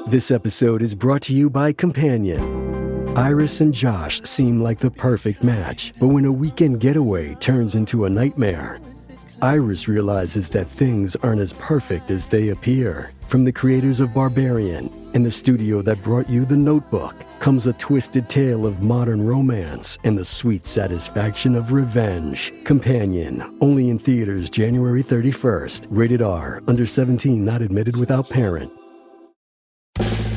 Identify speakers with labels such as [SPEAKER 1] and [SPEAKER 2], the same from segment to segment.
[SPEAKER 1] This episode is brought to you by Companion. Iris and Josh seem like the perfect match, but when a weekend getaway turns into a nightmare, Iris realizes that things aren't as perfect as they appear. From the creators of Barbarian and the studio that brought you The Notebook comes a twisted tale of modern romance and the sweet satisfaction of revenge. Companion, only in theaters January 31st. Rated R, under 17, not admitted without parent.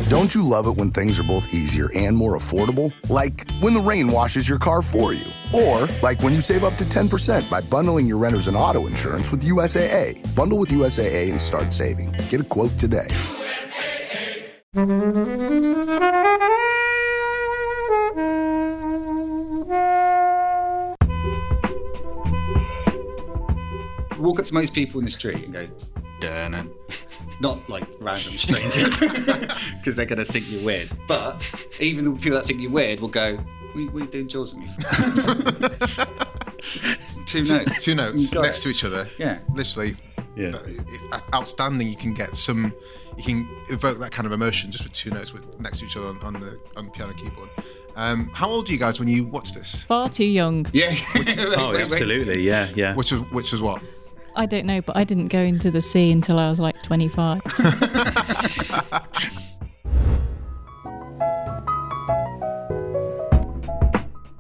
[SPEAKER 2] Don't you love it when things are both easier and more affordable? Like when the rain washes your car for you. Or like when you save up to 10% by bundling your renters and auto insurance with USAA. Bundle with USAA and start saving. Get a quote today.
[SPEAKER 3] Walk up to most people in the street and go, "Durnan." Not like random strangers, because they're going to think you're weird. But even the people that think you're weird will go, "What are you doing jaws at me for?" Two notes
[SPEAKER 4] next to each other.
[SPEAKER 3] Yeah,
[SPEAKER 4] literally. Yeah, outstanding. You can evoke that kind of emotion just with two notes next to each other on the piano keyboard. How old are you guys when you watched this?
[SPEAKER 5] Far too young.
[SPEAKER 3] Yeah.
[SPEAKER 6] Absolutely. Yeah.
[SPEAKER 4] Which was what?
[SPEAKER 5] I don't know, but I didn't go into the sea until I was like 25.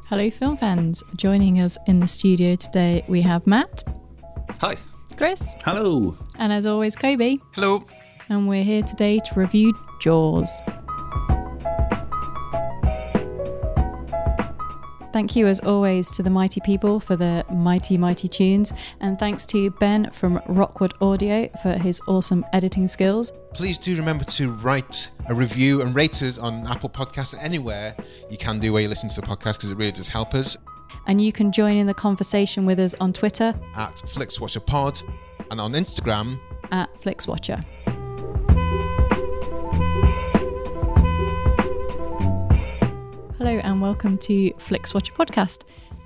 [SPEAKER 5] Hello, film fans. Joining us in the studio today, we have Matt.
[SPEAKER 3] Hi.
[SPEAKER 5] Chris.
[SPEAKER 6] Hello.
[SPEAKER 5] And as always, Kobe.
[SPEAKER 4] Hello.
[SPEAKER 5] And we're here today to review Jaws. Thank you, as always, to the mighty people for their mighty, mighty tunes. And thanks to Ben from Rockwood Audio for his awesome editing skills.
[SPEAKER 4] Please do remember to write a review and rate us on Apple Podcasts and anywhere you can do where you listen to the podcast, because it really does help us.
[SPEAKER 5] And you can join in the conversation with us on Twitter
[SPEAKER 4] at Flixwatcher Pod and on Instagram
[SPEAKER 5] at Flixwatcher. Hello and welcome to Flixwatcher Podcast.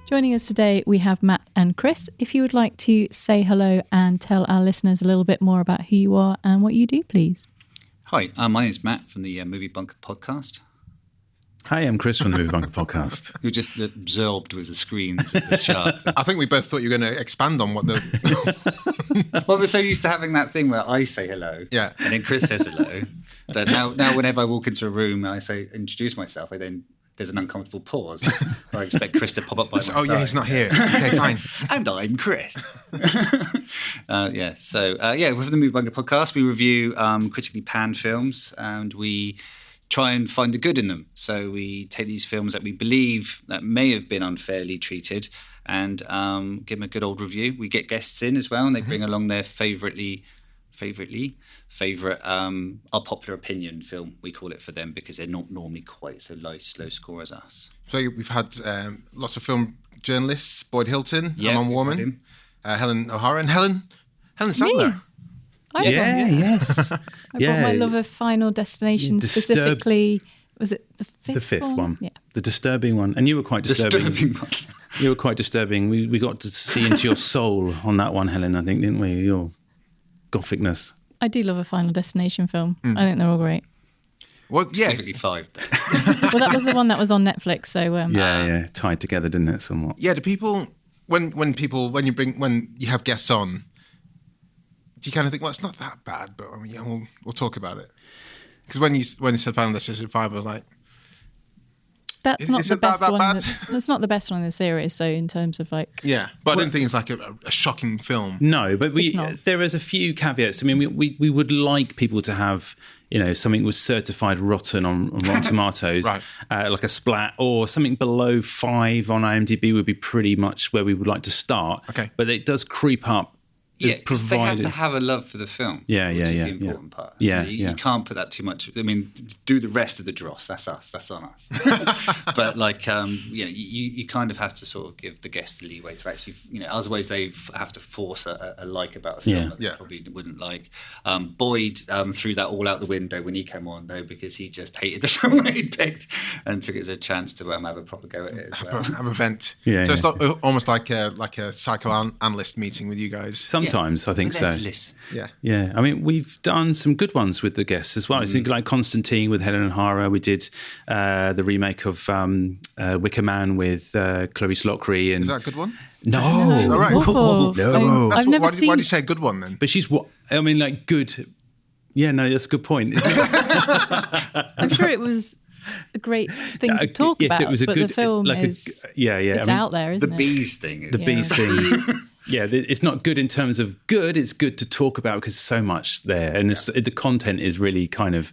[SPEAKER 5] Joining us today, we have Matt and Chris. If you would like to say hello and tell our listeners a little bit more about who you are and what you do, please.
[SPEAKER 3] Hi, my name is Matt from the Movie Bunker Podcast.
[SPEAKER 6] Hi, I'm Chris from the Movie Bunker Podcast.
[SPEAKER 3] You're just absorbed with the screens of the shark.
[SPEAKER 4] I think we both thought you were going to expand on what the...
[SPEAKER 3] Well, we're so used to having that thing where I say hello, and then Chris says hello, that now whenever I walk into a room and I say introduce myself, there's an uncomfortable pause. I expect Chris to pop up by my side.
[SPEAKER 4] Oh, yeah, he's not here. Okay, fine.
[SPEAKER 3] And I'm Chris. We're from the Movie Bunker Podcast. We review critically panned films, and we try and find the good in them. So we take these films that we believe that may have been unfairly treated and give them a good old review. We get guests in as well, and they bring along their favourite our popular opinion film, we call it, for them, because they're not normally quite so slow score as us.
[SPEAKER 4] So we've had lots of film journalists: Boyd Hilton, Amon Warman, Helen O'Hara, and Helen Sadler.
[SPEAKER 5] Me?
[SPEAKER 6] Yes.
[SPEAKER 5] I brought my love of Final Destination, specifically. Was it the fifth one? Yeah.
[SPEAKER 6] The disturbing one. And you were quite disturbing. You were quite disturbing. We got to see into your soul on that one, Helen, I think, didn't we? Your gothicness.
[SPEAKER 5] I do love a Final Destination film. I think they're all great.
[SPEAKER 4] Well, yeah.
[SPEAKER 3] Specifically 5.
[SPEAKER 5] Well, that was the one that was on Netflix. So
[SPEAKER 6] tied together, didn't it, somewhat?
[SPEAKER 4] Yeah. Do people when you have guests on, do you kind of think, well, it's not that bad, but I mean, we'll talk about it? Because when you said Final Destination 5, I was like,
[SPEAKER 5] that's not the best one. That's not the best one in the series. So in terms of but
[SPEAKER 4] I don't think it's like a shocking film.
[SPEAKER 6] No, but there is a few caveats. I mean, we would like people to have, something was certified rotten on Rotten Tomatoes,
[SPEAKER 4] right.
[SPEAKER 6] Like a splat, or something below 5 on IMDb would be pretty much where we would like to start.
[SPEAKER 4] Okay,
[SPEAKER 6] but it does creep up.
[SPEAKER 3] Yeah, because they have to have a love for the film. Which is the important part.
[SPEAKER 6] Yeah,
[SPEAKER 3] so you can't put that too much. I mean, do the rest of the dross. That's us. That's on us. But you kind of have to sort of give the guests the leeway to actually, otherwise they have to force a like about a film that they probably wouldn't like. Boyd threw that all out the window when he came on, though, because he just hated the film that he'd picked and took it as a chance to have a proper go at it.
[SPEAKER 4] Have a vent. It's not almost like a psychoanalyst meeting with you guys.
[SPEAKER 6] Sometimes I think
[SPEAKER 3] We're
[SPEAKER 6] so.
[SPEAKER 3] there to listen.
[SPEAKER 4] Yeah.
[SPEAKER 6] Yeah, I mean, we've done some good ones with the guests as well. I think like Constantine with Helen O'Hara. We did the remake of Wicker Man with Chloe Slockery. And
[SPEAKER 4] Is that a good one?
[SPEAKER 6] No,
[SPEAKER 4] All right.
[SPEAKER 5] It's awful.
[SPEAKER 1] No.
[SPEAKER 5] I've never
[SPEAKER 4] why
[SPEAKER 5] seen.
[SPEAKER 4] do you say a good one then?
[SPEAKER 6] but she's what I mean, like good. Yeah, no, that's a good point.
[SPEAKER 5] I'm sure it was a great thing to talk
[SPEAKER 6] yes,
[SPEAKER 5] about.
[SPEAKER 6] it was a
[SPEAKER 5] but
[SPEAKER 6] good.
[SPEAKER 5] the film
[SPEAKER 6] like
[SPEAKER 5] is
[SPEAKER 6] yeah.
[SPEAKER 5] it's
[SPEAKER 6] I mean,
[SPEAKER 5] out there, isn't
[SPEAKER 3] The
[SPEAKER 5] it?
[SPEAKER 3] bees thing. Is,
[SPEAKER 6] the bees
[SPEAKER 5] Yeah.
[SPEAKER 6] thing.
[SPEAKER 5] Bees.
[SPEAKER 6] Yeah, it's not good in terms of good. It's good to talk about because there's so much there, and the content is really kind of.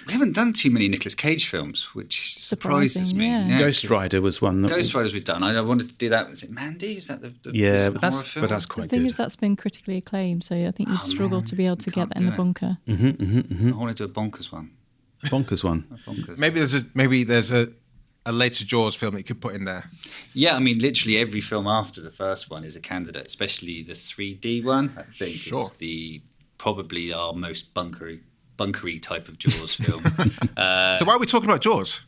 [SPEAKER 3] we haven't done too many Nicolas Cage films, which surprises
[SPEAKER 5] Surprising,
[SPEAKER 3] me.
[SPEAKER 5] yeah.
[SPEAKER 6] Ghost Rider was one. That
[SPEAKER 3] Ghost Riders we've done. I wanted to do that. Is it Mandy? Is that the
[SPEAKER 6] yeah,
[SPEAKER 3] recent
[SPEAKER 6] but that's
[SPEAKER 3] horror film?
[SPEAKER 6] but that's
[SPEAKER 5] The
[SPEAKER 6] quite
[SPEAKER 5] thing
[SPEAKER 6] good.
[SPEAKER 5] is, that's been critically acclaimed, so I think you'd struggle to be able to get
[SPEAKER 3] can't
[SPEAKER 5] that in the
[SPEAKER 3] do it.
[SPEAKER 5] bunker.
[SPEAKER 3] I want to do a bonkers one.
[SPEAKER 6] Bonkers one.
[SPEAKER 3] Bonkers.
[SPEAKER 4] Maybe there's a later Jaws film that you could put in there.
[SPEAKER 3] Yeah, I mean, literally every film after the first one is a candidate, especially the 3D one. I think
[SPEAKER 4] Sure.
[SPEAKER 3] it's probably our most bunkery type of Jaws film.
[SPEAKER 4] So why are we talking about Jaws?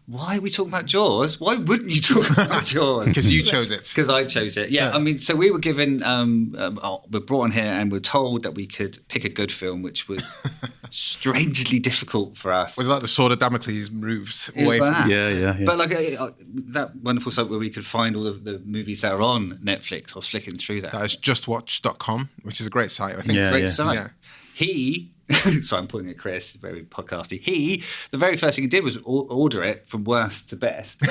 [SPEAKER 3] Why are we talking about Jaws? Why wouldn't you talk about Jaws?
[SPEAKER 4] Because you chose it.
[SPEAKER 3] Because I chose it. Yeah,
[SPEAKER 4] So-
[SPEAKER 3] I mean, so we were given, we're brought on here and we're told that we could pick a good film, which was strangely difficult for us.
[SPEAKER 4] Was it like the sword of Damocles moves
[SPEAKER 3] It was
[SPEAKER 4] away
[SPEAKER 3] like
[SPEAKER 4] from
[SPEAKER 3] that.
[SPEAKER 6] Yeah.
[SPEAKER 3] But like that wonderful site where we could find all of the movies that are on Netflix. I was flicking through that.
[SPEAKER 4] That is justwatch.com, which is a great site, I think.
[SPEAKER 6] Yeah,
[SPEAKER 3] Great
[SPEAKER 6] yeah.
[SPEAKER 3] site.
[SPEAKER 4] Yeah.
[SPEAKER 3] He, sorry, I'm pointing at Chris, very podcasty. The very first thing he did was order it from worst to best.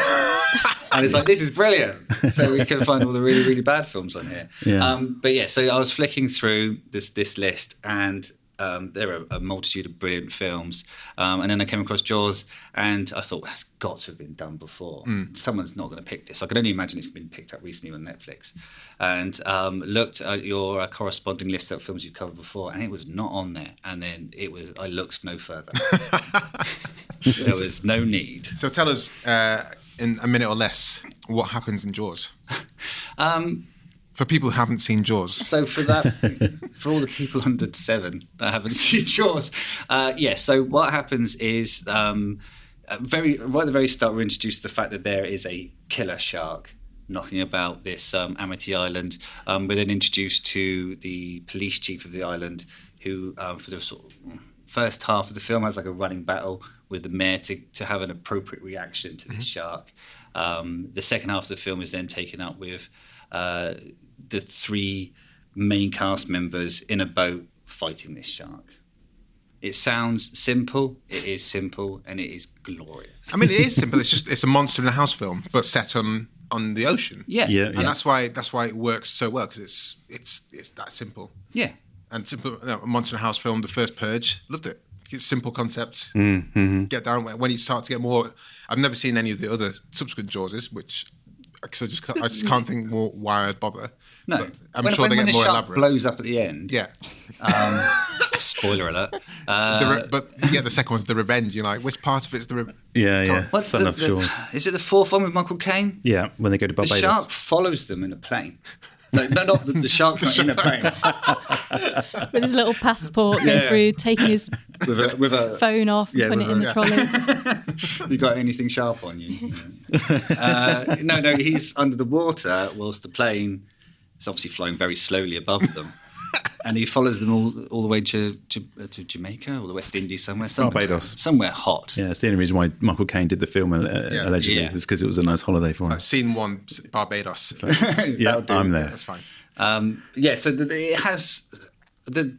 [SPEAKER 3] And it's like, this is brilliant. So we can find all the really, really bad films on here.
[SPEAKER 6] Yeah.
[SPEAKER 3] But yeah, so I was flicking through this list and there are a multitude of brilliant films. And then I came across Jaws and I thought, that's got to have been done before. Someone's not going to pick this. I can only imagine it's been picked up recently on Netflix. And looked at your corresponding list of films you've covered before and it was not on there. And then I looked no further. There was no need.
[SPEAKER 4] So tell us, in a minute or less, what happens in Jaws? For people who haven't seen Jaws.
[SPEAKER 3] So for all the people under 7 that haven't seen Jaws, so what happens is right at the very start, we're introduced to the fact that there is a killer shark knocking about this Amity Island. We're then introduced to the police chief of the island, who for the sort of first half of the film has like a running battle with the mayor to have an appropriate reaction to this shark. The second half of the film is then taken up with the 3 main cast members in a boat fighting this shark. It sounds simple. It is simple, and it is glorious.
[SPEAKER 4] I mean, it is simple. It's a monster in a house film, but set on the ocean.
[SPEAKER 3] Yeah,
[SPEAKER 4] And that's why it works so well, because it's that simple.
[SPEAKER 3] yeah.
[SPEAKER 4] And simple, a monster in a house film, The First Purge, loved it. It's simple concepts. Get down when you start to get more. I've never seen any of the other subsequent Jawses, which I just can't think more why I'd bother.
[SPEAKER 3] No,
[SPEAKER 4] But I'm sure they
[SPEAKER 3] when
[SPEAKER 4] get
[SPEAKER 3] the
[SPEAKER 4] more
[SPEAKER 3] shark
[SPEAKER 4] elaborate.
[SPEAKER 3] blows up at the end.
[SPEAKER 4] Yeah.
[SPEAKER 3] Spoiler alert.
[SPEAKER 4] But the second one's the revenge. You're like, which part of it's the revenge?
[SPEAKER 6] Yeah.
[SPEAKER 3] What's
[SPEAKER 6] Son of Shores.
[SPEAKER 3] Is it the 4th one with Michael Caine?
[SPEAKER 6] Yeah, when they go to
[SPEAKER 3] The
[SPEAKER 6] Barbados.
[SPEAKER 3] shark follows them in a plane. No, not the shark's not in a plane.
[SPEAKER 5] With his little passport going
[SPEAKER 3] Yeah.
[SPEAKER 5] through, taking his
[SPEAKER 3] With a
[SPEAKER 5] phone off and
[SPEAKER 3] Yeah,
[SPEAKER 5] putting it in
[SPEAKER 3] with
[SPEAKER 5] the trolley.
[SPEAKER 3] You got anything sharp on you? No, he's under the water whilst the plane is obviously flying very slowly above them. And he follows them all the way to Jamaica or the West Indies somewhere.
[SPEAKER 6] Barbados.
[SPEAKER 3] Somewhere hot.
[SPEAKER 6] Yeah, it's the only reason why Michael Caine did the film allegedly,
[SPEAKER 3] Yeah.
[SPEAKER 6] is because it was a nice holiday for him.
[SPEAKER 4] Like scene 1, Barbados.
[SPEAKER 6] Yeah,
[SPEAKER 3] do.
[SPEAKER 6] I'm there.
[SPEAKER 4] That's fine.
[SPEAKER 3] So it has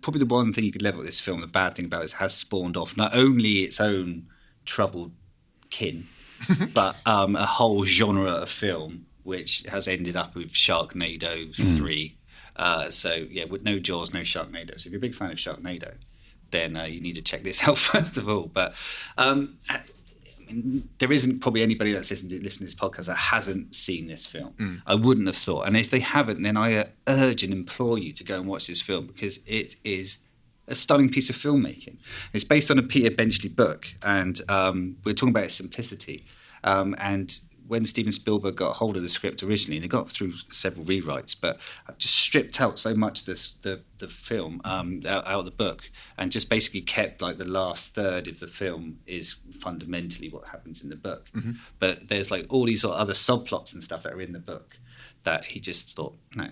[SPEAKER 3] probably the one thing you could level at this film. The bad thing about it is it has spawned off not only its own troubled kin, but a whole genre of film which has ended up with Sharknado 3. With no Jaws, no Sharknado. So if you're a big fan of Sharknado, then you need to check this out first of all. But there isn't probably anybody that's listening to this podcast that hasn't seen this film. I wouldn't have thought. And if they haven't, then I urge and implore you to go and watch this film because it is a stunning piece of filmmaking. It's based on a Peter Benchley book, and we're talking about its simplicity. And when Steven Spielberg got hold of the script originally, and they got through several rewrites, but I've just stripped out so much of the film out of the book and just basically kept like the last third of the film is fundamentally what happens in the book. But there's like all these other subplots and stuff that are in the book that he just thought, no,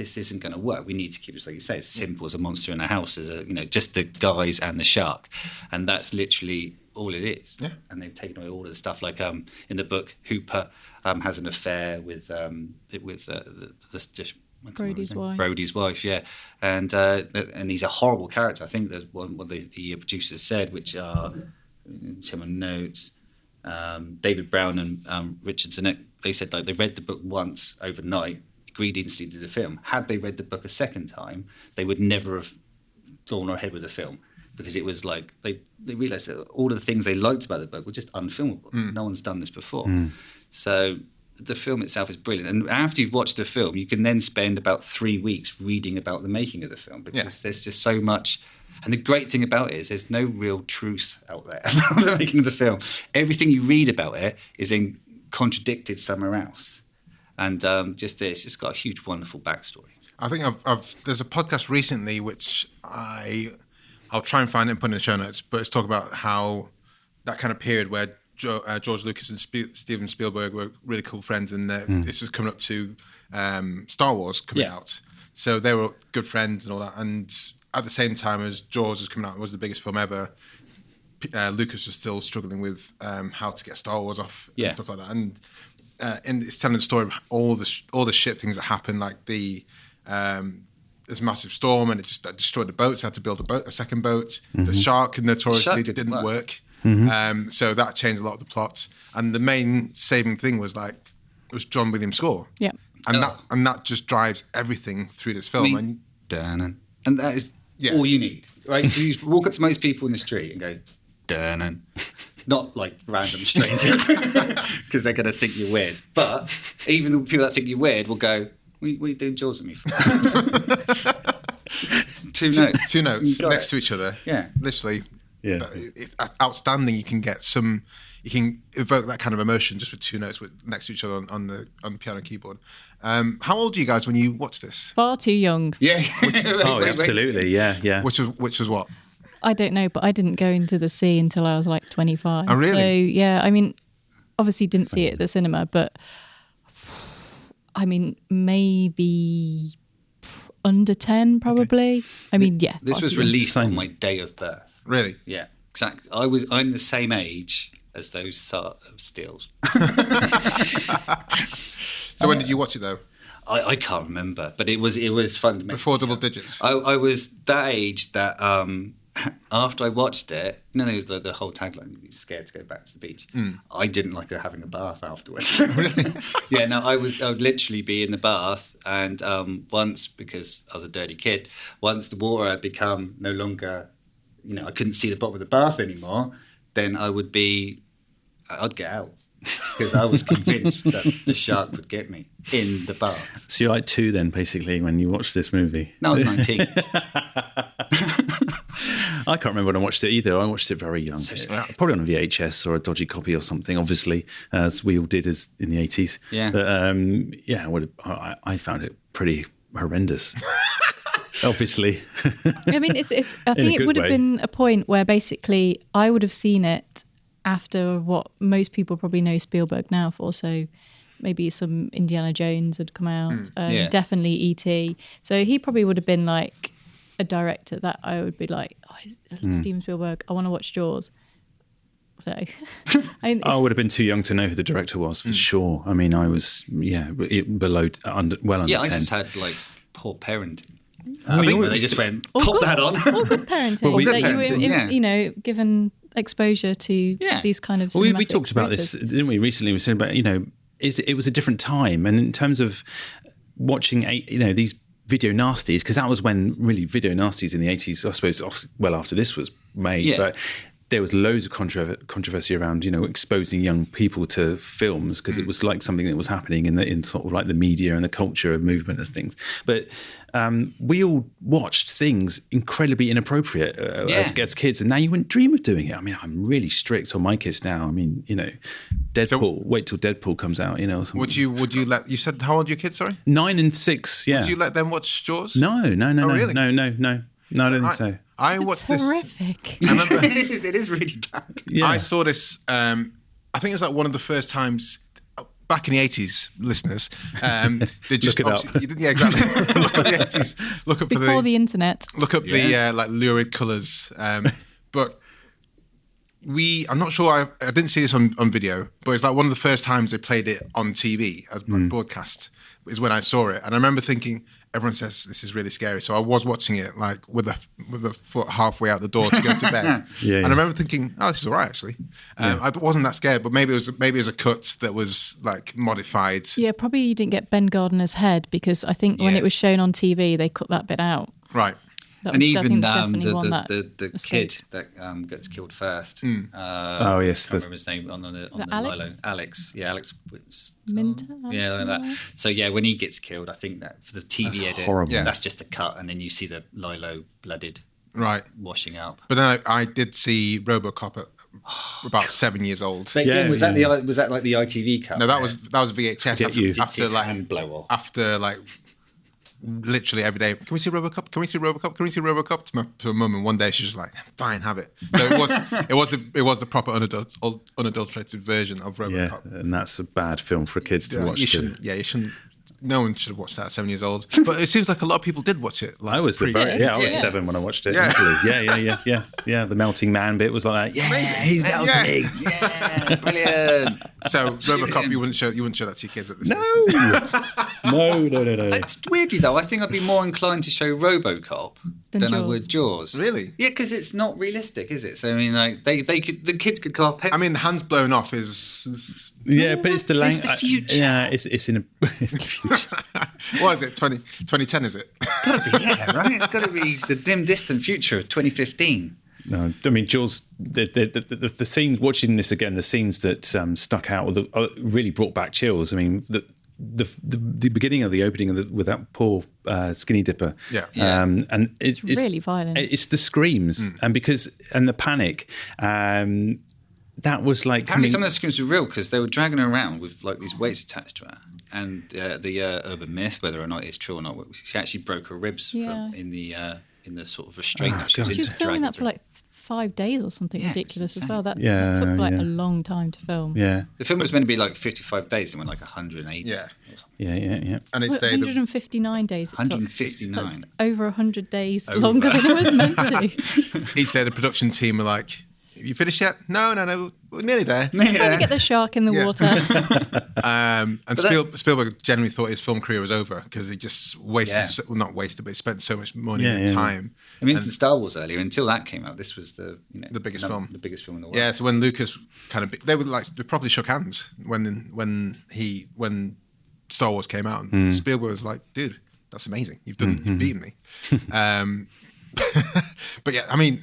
[SPEAKER 3] this isn't going to work. We need to keep it, like you say, as simple as a monster in a house, as just the guys and the shark, and that's literally all it is.
[SPEAKER 4] Yeah.
[SPEAKER 3] And they've taken away all of the stuff. Like in the book, Hooper has an affair with Brody's wife, yeah, and he's a horrible character. I think that what the producers said, which are some of notes. David Brown and Richardson, they said like they read the book once overnight, agreed instantly to the film. Had they read the book a second time, they would never have gone ahead with the film, because it was like they realised that all of the things they liked about the book were just unfilmable. No one's done this before. So the film itself is brilliant. And after you've watched the film, you can then spend about 3 weeks reading about the making of the film, because there's just so much. And the great thing about it is there's no real truth out there about the making of the film. Everything you read about it is then contradicted somewhere else. And it's just got a huge, wonderful backstory.
[SPEAKER 4] I think there's a podcast recently which I'll try and find it and put in the show notes, but it's talking about how that kind of period where George Lucas and Steven Spielberg were really cool friends, and this is coming up to Star Wars coming out. So they were good friends and all that. And at the same time as Jaws was coming out, it was the biggest film ever, Lucas was still struggling with how to get Star Wars off and stuff like that. And it's telling the story of all the shit things that happened, like there's a massive storm and it just destroyed the boats. They had to build a second boat. The shark notoriously didn't work. So that changed a lot of the plot. And the main saving thing was John Williams' score. Yeah. And that just drives everything through this film.
[SPEAKER 3] And that is all you need, right? You walk up to most people in the street and go, "Durnan," not like random strangers, because they're going to think you're weird. But even the people that think you're weird will go, "What are you doing Jaws at me for?" Two notes
[SPEAKER 4] next to each other.
[SPEAKER 3] Yeah,
[SPEAKER 4] literally. Yeah, outstanding. You can evoke that kind of emotion just with 2 notes next to each other on the piano keyboard. How old are you guys when you watched this?
[SPEAKER 5] Far too young.
[SPEAKER 3] Yeah.
[SPEAKER 6] Absolutely. Yeah.
[SPEAKER 4] Which was what?
[SPEAKER 5] I don't know, but I didn't go into the sea until I was like 25.
[SPEAKER 4] Oh, really?
[SPEAKER 5] So yeah, I mean, obviously didn't see it at the cinema, but I mean, maybe under 10 probably. Okay. I mean, yeah.
[SPEAKER 3] This was released on my day of birth.
[SPEAKER 4] Really?
[SPEAKER 3] Yeah, exactly. I'm the same age as those stills.
[SPEAKER 4] So when did you watch it though?
[SPEAKER 3] I can't remember, but it was fundamental.
[SPEAKER 4] Before double digits.
[SPEAKER 3] I was that age that after I watched it, the whole tagline, "You're scared to go back to the beach." I didn't like having a bath afterwards.
[SPEAKER 4] Really?
[SPEAKER 3] Yeah, no, I would literally be in the bath, and once, because I was a dirty kid, once the water had become no longer, I couldn't see the bottom of the bath anymore, then I'd get out. Because I was convinced that the shark would get me in the bath.
[SPEAKER 6] So you're like 2 then, basically, when you watched this movie?
[SPEAKER 3] No, I was 19.
[SPEAKER 6] I can't remember when I watched it either. I watched it very young. Probably on a VHS or a dodgy copy or something, obviously, as we all did in the 80s.
[SPEAKER 3] Yeah.
[SPEAKER 6] But I found it pretty horrendous. Obviously.
[SPEAKER 5] I mean, I think it would have been a point where basically I would have seen it after what most people probably know Spielberg now for. So maybe some Indiana Jones had come out, definitely E.T. So he probably would have been like a director that I would be like, Steven Spielberg, I want to watch Jaws. So,
[SPEAKER 6] I would have been too young to know who the director was, for sure. I mean, I was, under 10.
[SPEAKER 3] Yeah, I just had like poor parenting. I think they just went, pop that on.
[SPEAKER 5] Or good parenting. You were, given exposure to these kind of cinematic
[SPEAKER 6] we talked about this, didn't we, recently? We said about, it was a different time. And in terms of watching, these video nasties, because that was when really video nasties in the 80s, I suppose, well after this was made, but there was loads of controversy around, exposing young people to films, because it was like something that was happening in sort of like the media and the culture movement and things. But we all watched things incredibly inappropriate as kids, and now you wouldn't dream of doing it. I mean, I'm really strict on my kids now. I mean, Deadpool. So, wait till Deadpool comes out. Or something.
[SPEAKER 4] Would you let? You said how old are your kids? Sorry,
[SPEAKER 6] 9 and 6. Yeah.
[SPEAKER 4] Would you let them watch Jaws?
[SPEAKER 6] No.
[SPEAKER 4] Really?
[SPEAKER 6] No. No, I don't think so.
[SPEAKER 4] I watched
[SPEAKER 5] this. Horrific.
[SPEAKER 4] I remember,
[SPEAKER 3] it is really bad.
[SPEAKER 4] Yeah. I saw this. I think it was like one of the first times. back in the 80s, listeners, they just
[SPEAKER 6] Look it up.
[SPEAKER 4] Yeah, exactly. Look up the 80s. Look up
[SPEAKER 5] Before the internet.
[SPEAKER 4] Look up the like lurid colours. But I'm not sure. I didn't see this on video, but it's like one of the first times they played it on TV as like broadcast is when I saw it, and I remember thinking, everyone says this is really scary, so I was watching it like with a foot halfway out the door to go to bed. And I remember thinking, oh, this is all right actually. I wasn't that scared, but maybe it was a cut that was like modified.
[SPEAKER 5] Yeah, probably you didn't get Ben Gardner's head, because I think when it was shown on TV, they cut that bit out.
[SPEAKER 4] Right.
[SPEAKER 3] And even the kid that gets killed first.
[SPEAKER 6] Oh yes,
[SPEAKER 3] I can't remember his name on the
[SPEAKER 5] Alex?
[SPEAKER 3] Alex. Yeah, Alex
[SPEAKER 5] Minter?
[SPEAKER 3] Yeah, like that. So yeah, when he gets killed, I think that for the TV edit,
[SPEAKER 6] horrible.
[SPEAKER 3] that's just a cut, and then you see the Lilo blooded,
[SPEAKER 4] Right.
[SPEAKER 3] washing up.
[SPEAKER 4] But then I did see RoboCop at about 7 years old.
[SPEAKER 3] But again, was that like the ITV cut?
[SPEAKER 4] No, that was VHS after
[SPEAKER 3] his
[SPEAKER 4] like
[SPEAKER 3] hand blow off.
[SPEAKER 4] after like literally every day. Can we see RoboCop? Can we see RoboCop? Can we see RoboCop? To my mum, and one day she's just like, "Fine, have it." So it was the proper unadulterated version of RoboCop.
[SPEAKER 6] Yeah, and that's a bad film for kids to watch.
[SPEAKER 4] You shouldn't. Yeah, you shouldn't. No one should have watched that at 7 years old. But it seems like a lot of people did watch it. Like,
[SPEAKER 6] I was I was 7 when I watched it.
[SPEAKER 4] Yeah.
[SPEAKER 6] Yeah. The melting man bit was like that. Yeah, he's melting.
[SPEAKER 3] Yeah, brilliant.
[SPEAKER 4] So RoboCop, you wouldn't show that to your kids at this.
[SPEAKER 6] No.
[SPEAKER 3] Weirdly though, I think I'd be more inclined to show RoboCop than I would Jaws.
[SPEAKER 4] Really?
[SPEAKER 3] Yeah, because it's not realistic, is it? So I mean, like the kids could go up.
[SPEAKER 4] I mean, the hands blown off is
[SPEAKER 6] Yeah, but it's the
[SPEAKER 3] It's the future.
[SPEAKER 6] Yeah, it's the future.
[SPEAKER 4] what is it? 2010 is it?
[SPEAKER 3] It's got to be, yeah, right? It's got to be the dim, distant future of 2015.
[SPEAKER 6] No, I mean Jaws. The scenes, watching this again, the scenes that stuck out really brought back chills. I mean the beginning of the opening with that poor skinny dipper.
[SPEAKER 4] Yeah.
[SPEAKER 6] And it's
[SPEAKER 5] really violent.
[SPEAKER 6] It's the screams and the panic. That was like
[SPEAKER 3] apparently some of the screams were real because they were dragging her around with like these weights attached to her, and the urban myth, whether or not it's true or not, she actually broke her ribs in the sort of restraint that she was in.
[SPEAKER 5] She was filming that for like 5 days or something ridiculous as well. That took like a long time to film.
[SPEAKER 6] Yeah,
[SPEAKER 3] the film was meant to be like 55 days and went like 180.
[SPEAKER 4] Yeah.
[SPEAKER 6] Yeah.
[SPEAKER 4] And it's
[SPEAKER 5] 159 days. It
[SPEAKER 3] 159.
[SPEAKER 5] took. That's over 100 days longer than it was meant to.
[SPEAKER 4] Each day the production team are like, "Have you finished yet?" No, we're nearly there.
[SPEAKER 5] Just trying to get the shark in the water.
[SPEAKER 4] And Spielberg generally thought his film career was over because he just wasted, not wasted, but he spent so much money and time.
[SPEAKER 3] I mean, since Star Wars earlier, until that came out, this was the
[SPEAKER 4] biggest film.
[SPEAKER 3] The biggest film in the world.
[SPEAKER 4] Yeah, so when Lucas they probably shook hands when Star Wars came out, and Spielberg was like, "Dude, that's amazing. You've beaten me." But yeah, I mean,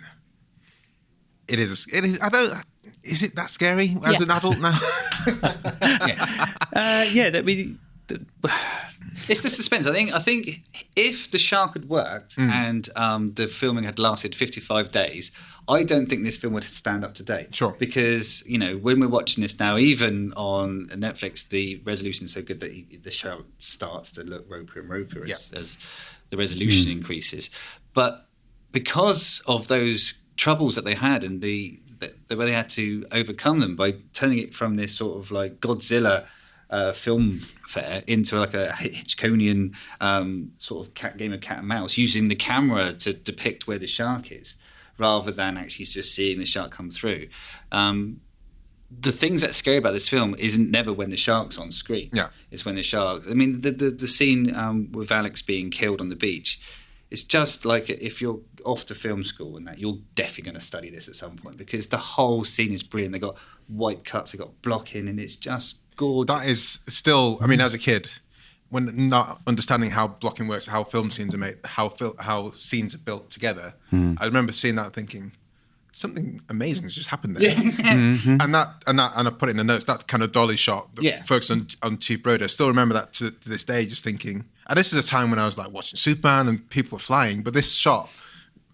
[SPEAKER 4] it is. Is it that scary as an adult now?
[SPEAKER 3] It's the suspense. I think if the shark had worked and the filming had lasted 55 days, I don't think this film would stand up today.
[SPEAKER 4] Sure.
[SPEAKER 3] Because, when we're watching this now, even on Netflix, the resolution is so good that the show starts to look roper and roper as the resolution increases. But because of those troubles that they had and the way they had to overcome them by turning it from this sort of like Godzilla film fare into like a Hitchconian sort of game of cat and mouse, using the camera to depict where the shark is rather than actually just seeing the shark come through. The things that's scary about this film isn't never when the shark's on screen. Yeah. It's when the shark... I mean, the scene with Alex being killed on the beach, it's just like if you're off to film school and that, you're definitely going to study this at some point because the whole scene is brilliant. They got white cuts, they got blocking, and it's just gorgeous.
[SPEAKER 4] That is still, I mean, as a kid, when not understanding how blocking works, how film scenes are made, how scenes are built together, I remember seeing that thinking, something amazing has just happened there. And I put it in the notes, that kind of dolly shot that focused on Chief Brody. I still remember that to this day, just thinking, and this is a time when I was like watching Superman and people were flying, but this shot,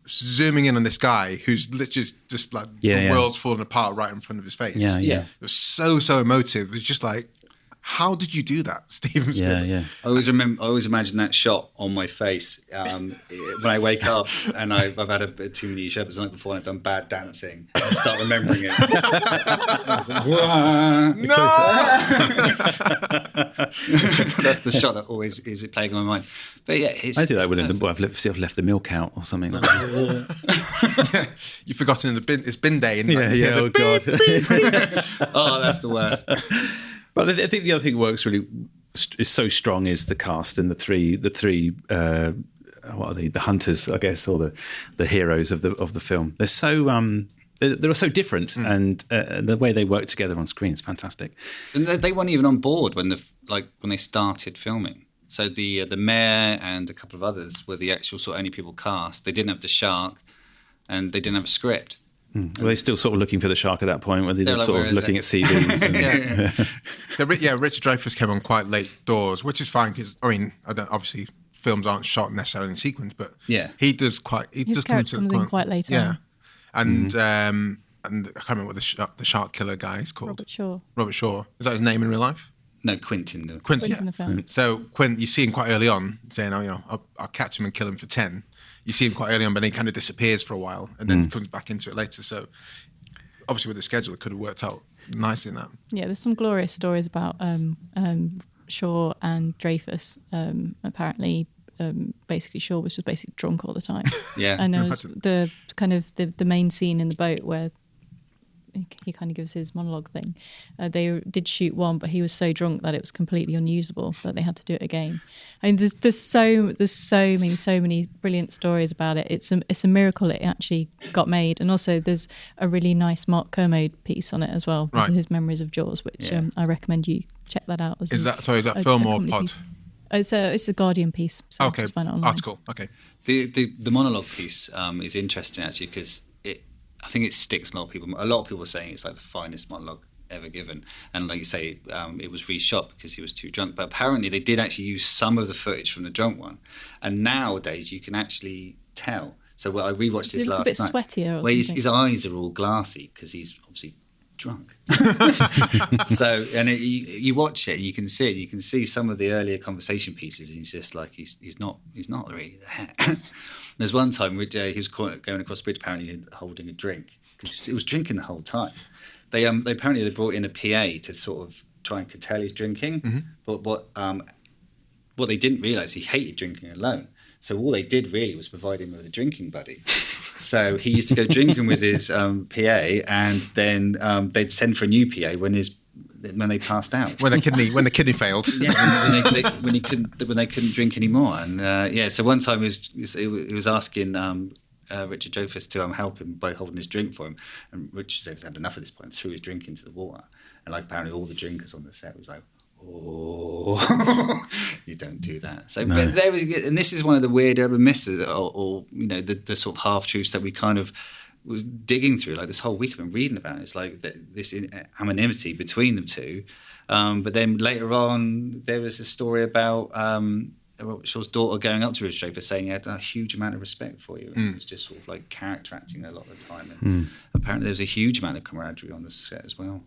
[SPEAKER 4] zooming in on this guy who's literally just like the world's falling apart right in front of his face. It was so emotive. It was just like, How did you do that, Steven Spielberg?
[SPEAKER 6] Yeah.
[SPEAKER 3] I always imagine that shot on my face when I wake up and I've had a bit too many sherbets the night before and I've done bad dancing. I start remembering it.
[SPEAKER 4] No!
[SPEAKER 3] That's the shot that always is playing on my mind. But yeah,
[SPEAKER 6] I do that with him. I've left the milk out or something like that.
[SPEAKER 4] Yeah, you've forgotten in the bin. It's bin day.
[SPEAKER 6] Oh God.
[SPEAKER 3] Oh, that's the worst.
[SPEAKER 6] But I think the other thing that works really is so strong is the cast and the three what are they? The hunters, I guess, or the heroes of the film. They're so they're so different, and the way they work together on screen is fantastic.
[SPEAKER 3] And they weren't even on board when they started filming. So the mayor and a couple of others were the actual sort of only people cast. They didn't have the shark, and they didn't have a script.
[SPEAKER 6] Were they still sort of looking for the shark at that point? Were they
[SPEAKER 3] They're like,
[SPEAKER 6] sort of looking at CVs? And,
[SPEAKER 4] So, Richard Dreyfuss came on quite late doors, which is fine because obviously films aren't shot necessarily in sequence, but he does quite.
[SPEAKER 5] His character comes in quite late on.
[SPEAKER 4] And I can't remember what the shark killer guy is called.
[SPEAKER 5] Robert Shaw.
[SPEAKER 4] Is that his name in real life?
[SPEAKER 3] No, Quint in the
[SPEAKER 5] In the film.
[SPEAKER 4] So Quint, you see him quite early on saying, I'll catch him and kill him for 10. You see him quite early on, but then he kind of disappears for a while, and then he comes back into it later. So obviously with the schedule, it could have worked out nicely in that.
[SPEAKER 5] Yeah, there's some glorious stories about Shaw and Dreyfuss. Apparently, basically Shaw was just basically drunk all the time.
[SPEAKER 3] Yeah.
[SPEAKER 5] And there was the kind of the main scene in the boat where he kind of gives his monologue thing. They did shoot one, but he was so drunk that it was completely unusable, that they had to do it again. I mean, there's so many brilliant stories about it. It's a miracle it actually got made. And also there's a really nice Mark Kermode piece on it as well, with his memories of Jaws, which I recommend you check that out.
[SPEAKER 4] Is that film or pod?
[SPEAKER 5] It's a Guardian piece. So
[SPEAKER 4] Okay,
[SPEAKER 5] just find it online.
[SPEAKER 4] article. Okay.
[SPEAKER 3] The monologue piece is interesting actually because I think it sticks a lot of people. A lot of people are saying it's like the finest monologue ever given, and like you say, it was reshot because he was too drunk. But apparently, they did actually use some of the footage from the drunk one, and nowadays you can actually tell. So I rewatched this last night.
[SPEAKER 5] A bit sweatier, or
[SPEAKER 3] where
[SPEAKER 5] something.
[SPEAKER 3] his eyes are all glassy because he's obviously drunk. So you watch it, and you can see it. You can see some of the earlier conversation pieces, and he's just like he's not really there. There's one time he was going across the bridge, apparently holding a drink. It was drinking the whole time. They apparently brought in a PA to sort of try and curtail his drinking. But what they didn't realise, he hated drinking alone. So all they did really was provide him with a drinking buddy. So he used to go drinking with his PA, and then they'd send for a new PA when they passed out.
[SPEAKER 4] When the kidney failed.
[SPEAKER 3] Yeah, when they couldn't drink anymore. And so one time he was asking Richard Dreyfuss to help him by holding his drink for him, and Richard Dreyfuss had enough at this point, threw his drink into the water, and apparently all the drinkers on the set was like, "Oh, you don't do that." So, no. But and this is one of the weird urban myths, or the sort of half truths that we kind of was digging through, like this whole week I've been reading about. It's like this anonymity between them two, but then later on there was a story about Shaw's daughter going up to Richard Dreyfuss saying he had a huge amount of respect for you, and it was just sort of like character acting a lot of the time. And apparently there was a huge amount of camaraderie on the set as well.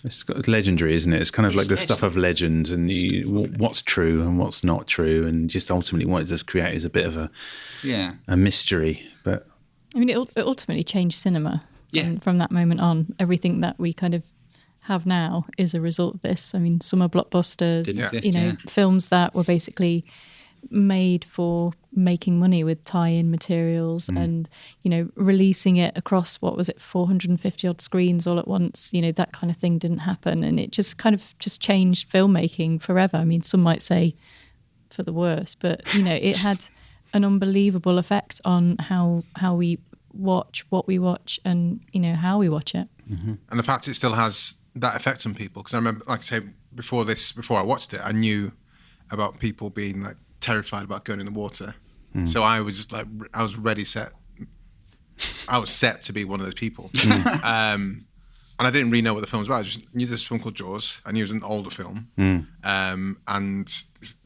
[SPEAKER 6] It's legendary, isn't it? It's kind of like the stuff of legend, and what's true and what's not true, and just ultimately what it does create is a bit of a mystery. But
[SPEAKER 5] I mean, it ultimately changed cinema.
[SPEAKER 3] Yeah.
[SPEAKER 5] And from that moment on, everything that we kind of have now is a result of this. I mean, summer blockbusters,
[SPEAKER 3] Didn't exist,
[SPEAKER 5] films that were basically made for making money with tie-in materials and, releasing it across, 450 odd screens all at once. That kind of thing didn't happen. And it just kind of changed filmmaking forever. I mean, some might say for the worse, but, it had an unbelievable effect on how we watch, what we watch, and, how we watch it.
[SPEAKER 4] Mm-hmm. And the fact it still has that effect on people, because I remember, like I say, before I watched it, I knew about people being like terrified about going in the water. So I was just like, I was set to be one of those people. And I didn't really know what the film was about. I just knew this film called Jaws. I knew it was an older film. And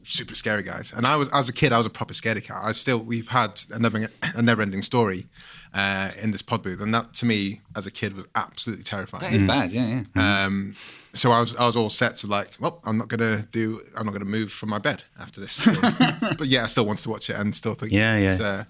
[SPEAKER 4] super scary, guys. And as a kid, I was a proper scaredy cat. We've had a never-ending story in this pod booth. And that, to me, as a kid, was absolutely terrifying.
[SPEAKER 3] That is bad, yeah.
[SPEAKER 4] So I was all set to like, well, I'm not gonna move from my bed after this film. But yeah, I still wanted to watch it and still think it's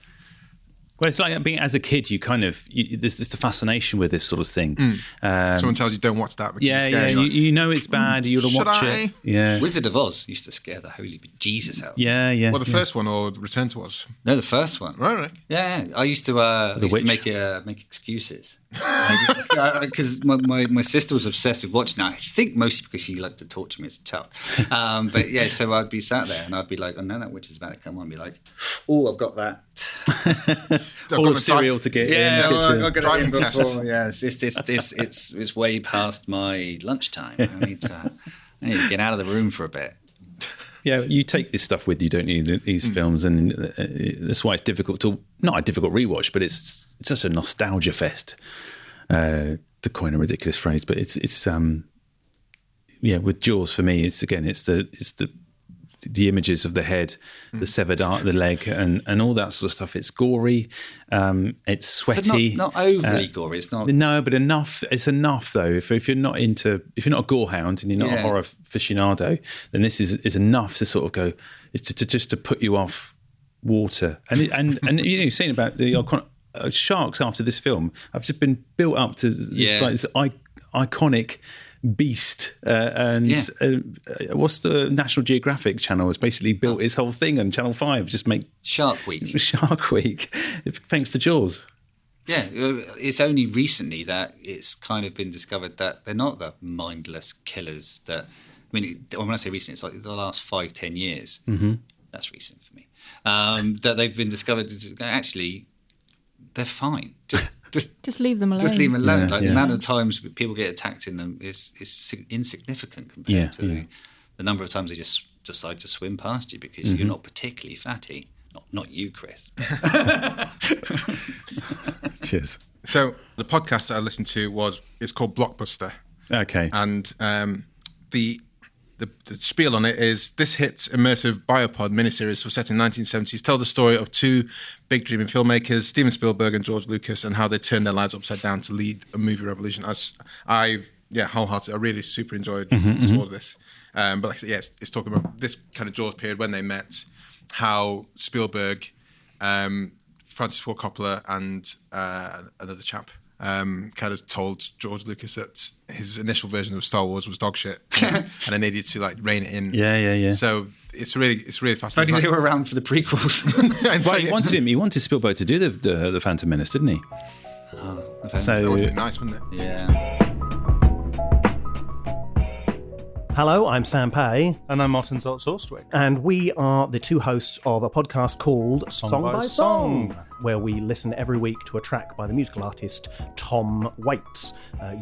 [SPEAKER 6] well, it's like being as a kid, there's the fascination with this sort of thing.
[SPEAKER 4] Someone tells you don't watch that because it's scary.
[SPEAKER 6] Like, you know it's bad. You want to watch it. Yeah.
[SPEAKER 3] Wizard of Oz used to scare the holy Jesus out.
[SPEAKER 6] Yeah.
[SPEAKER 4] Well, the first one or Return to Oz?
[SPEAKER 3] No, the first one.
[SPEAKER 4] Right.
[SPEAKER 3] Yeah, I used to make excuses because my sister was obsessed with watching it. I think mostly because she liked to torture me as a child. But yeah, so I'd be sat there and I'd be like, "Oh no, that witch is about to come on." I'd be like, "Oh, I've got that."
[SPEAKER 6] All of cereal to get in the kitchen.
[SPEAKER 3] I've got driving test. Yeah, it's way past my lunchtime. I need to get out of the room for a bit.
[SPEAKER 6] Yeah, you take this stuff with you, don't you? These films, and that's why it's not a difficult rewatch, but it's just a nostalgia fest. To coin a ridiculous phrase, but it's with Jaws for me, it's the images of the head, the severed the leg, and all that sort of stuff. It's gory, it's sweaty,
[SPEAKER 3] but not overly gory. It's not.
[SPEAKER 6] No, but enough. It's enough though. If you're not a gorehound and you're not a horror aficionado, then this is enough to sort of go. It's to put you off water. And saying about the sharks after this film, I've just been built up to this iconic beast, what's the National Geographic channel has basically built its whole thing on Channel 5, just make
[SPEAKER 3] Shark Week,
[SPEAKER 6] thanks to Jaws.
[SPEAKER 3] Yeah, it's only recently that it's kind of been discovered that they're not the mindless killers that, when I say recent, it's like the last 5-10 years. That's recent for me. That they've been discovered, actually, they're fine. Just
[SPEAKER 5] leave them alone.
[SPEAKER 3] Just leave them alone. The amount of times people get attacked in them is insignificant compared to the number of times they just decide to swim past you because you're not particularly fatty. Not you, Chris.
[SPEAKER 6] Cheers.
[SPEAKER 4] So the podcast that I listened to it's called Blockbuster.
[SPEAKER 6] Okay.
[SPEAKER 4] And the spiel on it is, this hits immersive biopod miniseries set in 1970s tell the story of two big dreaming filmmakers, Steven Spielberg and George Lucas, and how they turned their lives upside down to lead a movie revolution. Wholeheartedly, I really super enjoyed all of this. But like I said, it's talking about this kind of Jaws period when they met, how Spielberg, Francis Ford Coppola, and another chap kind of told George Lucas that his initial version of Star Wars was dog shit, and they needed to like rein it in. Yeah. So it's really fascinating.
[SPEAKER 3] Maybe they were around for the prequels.
[SPEAKER 6] Well, he wanted Spielberg to do the Phantom Menace, didn't he?
[SPEAKER 3] Oh,
[SPEAKER 4] that would have been nice, wouldn't it?
[SPEAKER 3] Yeah.
[SPEAKER 7] Hello, I'm Sam Pay.
[SPEAKER 8] And I'm Martin Zoltz-Orstwick.
[SPEAKER 7] And we are the two hosts of a podcast called Song by Song, where we listen every week to a track by the musical artist Tom Waits.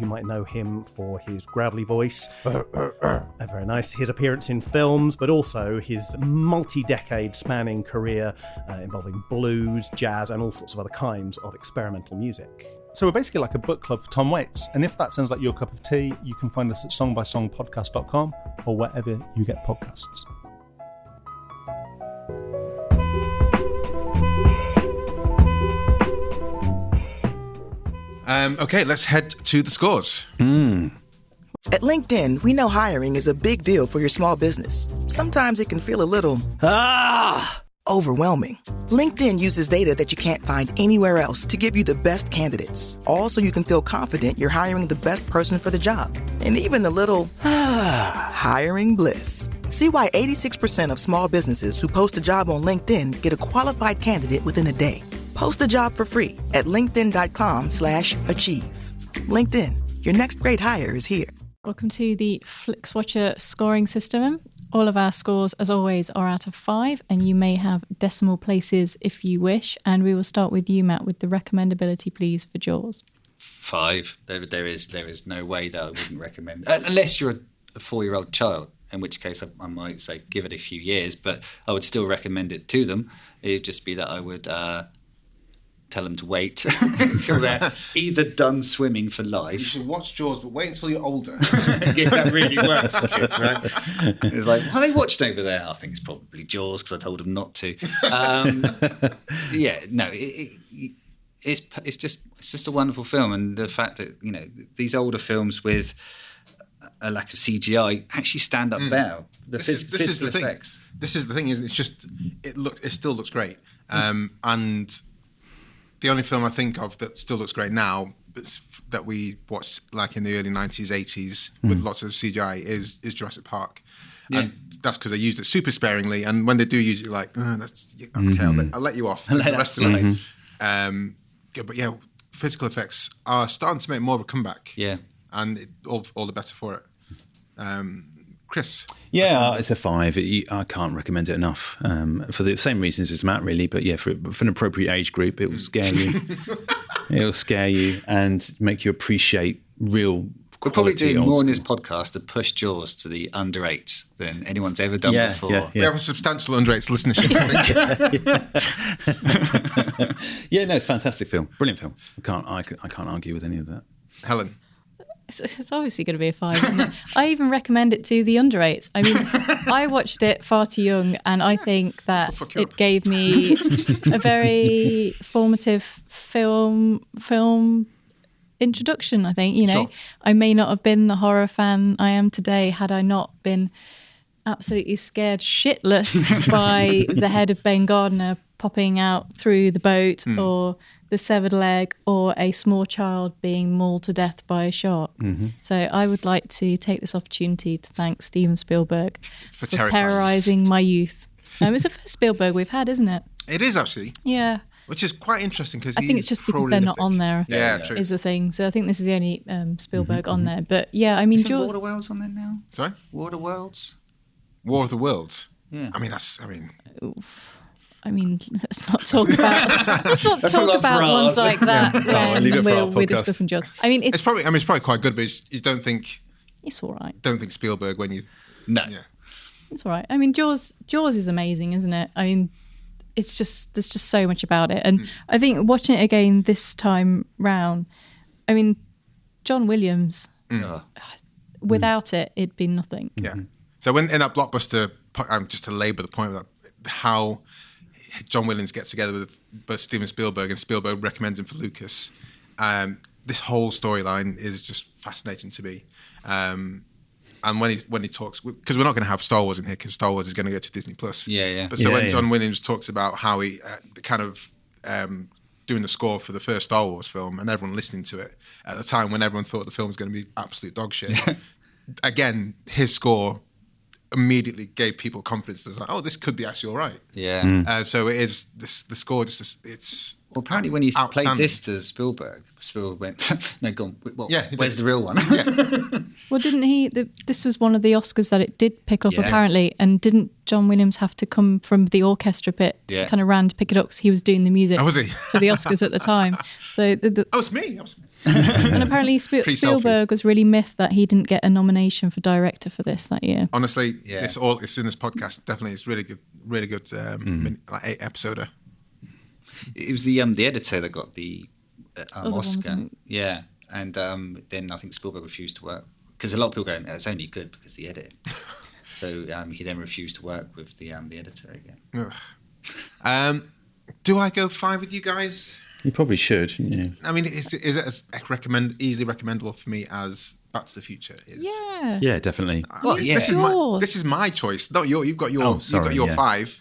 [SPEAKER 7] You might know him for his gravelly voice, very nice, his appearance in films, but also his multi-decade spanning career involving blues, jazz, and all sorts of other kinds of experimental music.
[SPEAKER 8] So we're basically like a book club for Tom Waits, and if that sounds like your cup of tea, you can find us at songbysongpodcast.com or wherever you get podcasts.
[SPEAKER 4] Okay, let's head to the scores.
[SPEAKER 9] At LinkedIn, we know hiring is a big deal for your small business. Sometimes it can feel a little overwhelming. LinkedIn uses data that you can't find anywhere else to give you the best candidates, all so you can feel confident you're hiring the best person for the job. And even a little hiring bliss. See why 86% of small businesses who post a job on LinkedIn get a qualified candidate within a day. Post a job for free at linkedin.com/achieve. LinkedIn, your next great hire is here.
[SPEAKER 5] Welcome to the Flixwatcher scoring system. All of our scores, as always, are out of 5, and you may have decimal places if you wish. And we will start with you, Matt, with the recommendability, please, for Jaws.
[SPEAKER 3] 5. There is no way that I wouldn't recommend, unless you're a 4-year-old child, in which case I might say give it a few years, but I would still recommend it to them. It would just be that I would tell them to wait until they're either done swimming for
[SPEAKER 4] You
[SPEAKER 3] life.
[SPEAKER 4] should watch Jaws, but wait until you're older.
[SPEAKER 3] Yeah, that really works for kids, right? It's like, what are they watching over there? I think it's probably Jaws because I told them not to. It's just a wonderful film, and the fact that these older films with a lack of CGI actually stand up better.
[SPEAKER 4] This is the
[SPEAKER 3] effects.
[SPEAKER 4] thing. This is the thing. Isn't it? It still looks great. And the only film I think of that still looks great now that we watched like in the early 90s, 80s with lots of CGI is Jurassic Park.
[SPEAKER 3] Yeah.
[SPEAKER 4] And that's because they used it super sparingly. And when they do use it, you're like, that's okay. I'll let you off. The rest of it. But yeah, physical effects are starting to make more of a comeback.
[SPEAKER 3] Yeah.
[SPEAKER 4] And all the better for it. Chris?
[SPEAKER 6] Yeah, it's a 5. I can't recommend it enough for the same reasons as Matt, really. But yeah, for an appropriate age group, it will scare you. It'll scare you and make you appreciate real.
[SPEAKER 3] We're probably doing more in this podcast to push Jaws to the under 8s than anyone's ever done before.
[SPEAKER 6] Yeah.
[SPEAKER 4] We have a substantial under 8s listenership, I think.
[SPEAKER 6] Yeah, no, it's a fantastic film, brilliant film. I can't argue with any of that.
[SPEAKER 4] Helen?
[SPEAKER 5] It's obviously going to be a 5, isn't it? I even recommend it to the under 8s. I mean, I watched it far too young, and I think that it gave me a very formative film introduction. I think,
[SPEAKER 4] Sure.
[SPEAKER 5] I may not have been the horror fan I am today had I not been absolutely scared shitless by the head of Ben Gardner popping out through the boat, or the severed leg, or a small child being mauled to death by a shark. So I would like to take this opportunity to thank Steven Spielberg for terrorising my youth. It's the first Spielberg we've had, isn't it?
[SPEAKER 4] It is, actually.
[SPEAKER 5] Yeah.
[SPEAKER 4] Which is quite interesting because
[SPEAKER 5] I think it's just because they're not on there.
[SPEAKER 4] Yeah, true.
[SPEAKER 5] Is the thing. So I think this is the only Spielberg on there. But yeah, I mean,
[SPEAKER 3] Isn't
[SPEAKER 5] Jaws.
[SPEAKER 3] Waterworld's on there now?
[SPEAKER 4] Sorry?
[SPEAKER 3] Waterworlds?
[SPEAKER 4] War of the Worlds.
[SPEAKER 3] Yeah.
[SPEAKER 5] I mean, let's not talk about ones like that
[SPEAKER 6] leave it for our
[SPEAKER 5] when we're
[SPEAKER 6] podcast.
[SPEAKER 5] discussing Jaws. I mean,
[SPEAKER 4] It's probably quite good, but you don't think
[SPEAKER 5] it's all right.
[SPEAKER 4] Spielberg when you...
[SPEAKER 3] No.
[SPEAKER 4] Yeah.
[SPEAKER 5] It's all right. I mean, Jaws is amazing, isn't it? I mean, there's just so much about it, and I think watching it again this time round, I mean, John Williams, without it, it'd be nothing.
[SPEAKER 4] Yeah. So when in that blockbuster, just to labour the point of that, how John Williams gets together with both Steven Spielberg, and Spielberg recommends him for Lucas. This whole storyline is just fascinating to me. And when he talks, because we're not going to have Star Wars in here, because Star Wars is going to go to Disney Plus.
[SPEAKER 3] Yeah.
[SPEAKER 4] But when John Williams talks about how he doing the score for the first Star Wars film, and everyone listening to it at the time when everyone thought the film was going to be absolute dog shit. Again, his score immediately gave people confidence. That was like, this could be actually all right.
[SPEAKER 3] Yeah.
[SPEAKER 4] So it is the score. It's
[SPEAKER 3] Well, apparently when you played
[SPEAKER 4] outstanding.
[SPEAKER 3] this to Spielberg went, no, go on. Well,
[SPEAKER 4] Yeah, he
[SPEAKER 3] where's
[SPEAKER 4] did.
[SPEAKER 3] the real one?
[SPEAKER 5] Well, didn't he? This was one of the Oscars that it did pick up,
[SPEAKER 3] Yeah.
[SPEAKER 5] apparently. And didn't John Williams have to come from the orchestra pit,
[SPEAKER 3] Yeah.
[SPEAKER 5] kind of ran to pick it up because he was doing the music
[SPEAKER 4] Oh, was he?
[SPEAKER 5] for the Oscars at the time? So,
[SPEAKER 4] it's me.
[SPEAKER 5] and apparently
[SPEAKER 4] Pre-selfie.
[SPEAKER 5] Spielberg was really miffed that he didn't get a nomination for director for this that year.
[SPEAKER 4] Honestly,
[SPEAKER 3] Yeah.
[SPEAKER 4] it's in this podcast. Definitely, it's really good. Like 8 episoder.
[SPEAKER 3] It was the editor that got the
[SPEAKER 5] Other one,
[SPEAKER 3] Oscar.
[SPEAKER 5] wasn't it?
[SPEAKER 3] Yeah, and then I think Spielberg refused to work because a lot of people go, it's only good because the editing. So he then refused to work with the editor again.
[SPEAKER 4] Ugh. Do I go 5 with you guys?
[SPEAKER 6] You probably should. Yeah.
[SPEAKER 4] I mean, is it as easily recommendable for me as Back to the Future is?
[SPEAKER 5] Yeah.
[SPEAKER 6] Yeah, definitely.
[SPEAKER 3] Well, yeah.
[SPEAKER 4] This is my choice. Not your. You've got your.
[SPEAKER 6] sorry,
[SPEAKER 4] you've got your
[SPEAKER 6] yeah.
[SPEAKER 4] 5.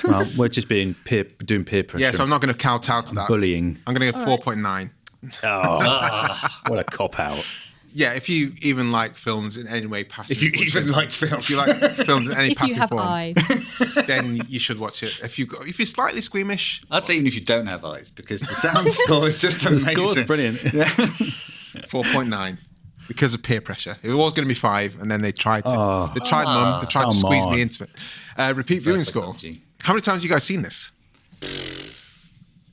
[SPEAKER 6] Well, we're just doing peer pressure.
[SPEAKER 4] Yeah, so I'm not going to kowtow to that.
[SPEAKER 6] Bullying.
[SPEAKER 4] I'm going to go 4.9.
[SPEAKER 6] Oh, what a cop out.
[SPEAKER 4] Yeah, if you even like films in any way passing.
[SPEAKER 3] If you even like films.
[SPEAKER 4] If you like films in any
[SPEAKER 5] If you
[SPEAKER 4] passing
[SPEAKER 5] have
[SPEAKER 4] form,
[SPEAKER 5] eyes.
[SPEAKER 4] then you should watch it. If you're slightly squeamish,
[SPEAKER 3] I'd say even if you don't have eyes, because the sound score is just
[SPEAKER 6] The
[SPEAKER 3] amazing.
[SPEAKER 6] score's brilliant.
[SPEAKER 4] 4.9 because of peer pressure. It was going to be 5, and then they tried to.
[SPEAKER 6] Oh.
[SPEAKER 4] They tried to
[SPEAKER 6] come
[SPEAKER 4] squeeze
[SPEAKER 6] on.
[SPEAKER 4] me into it. Repeat viewing score.
[SPEAKER 3] psychology.
[SPEAKER 4] How many times have you guys seen this?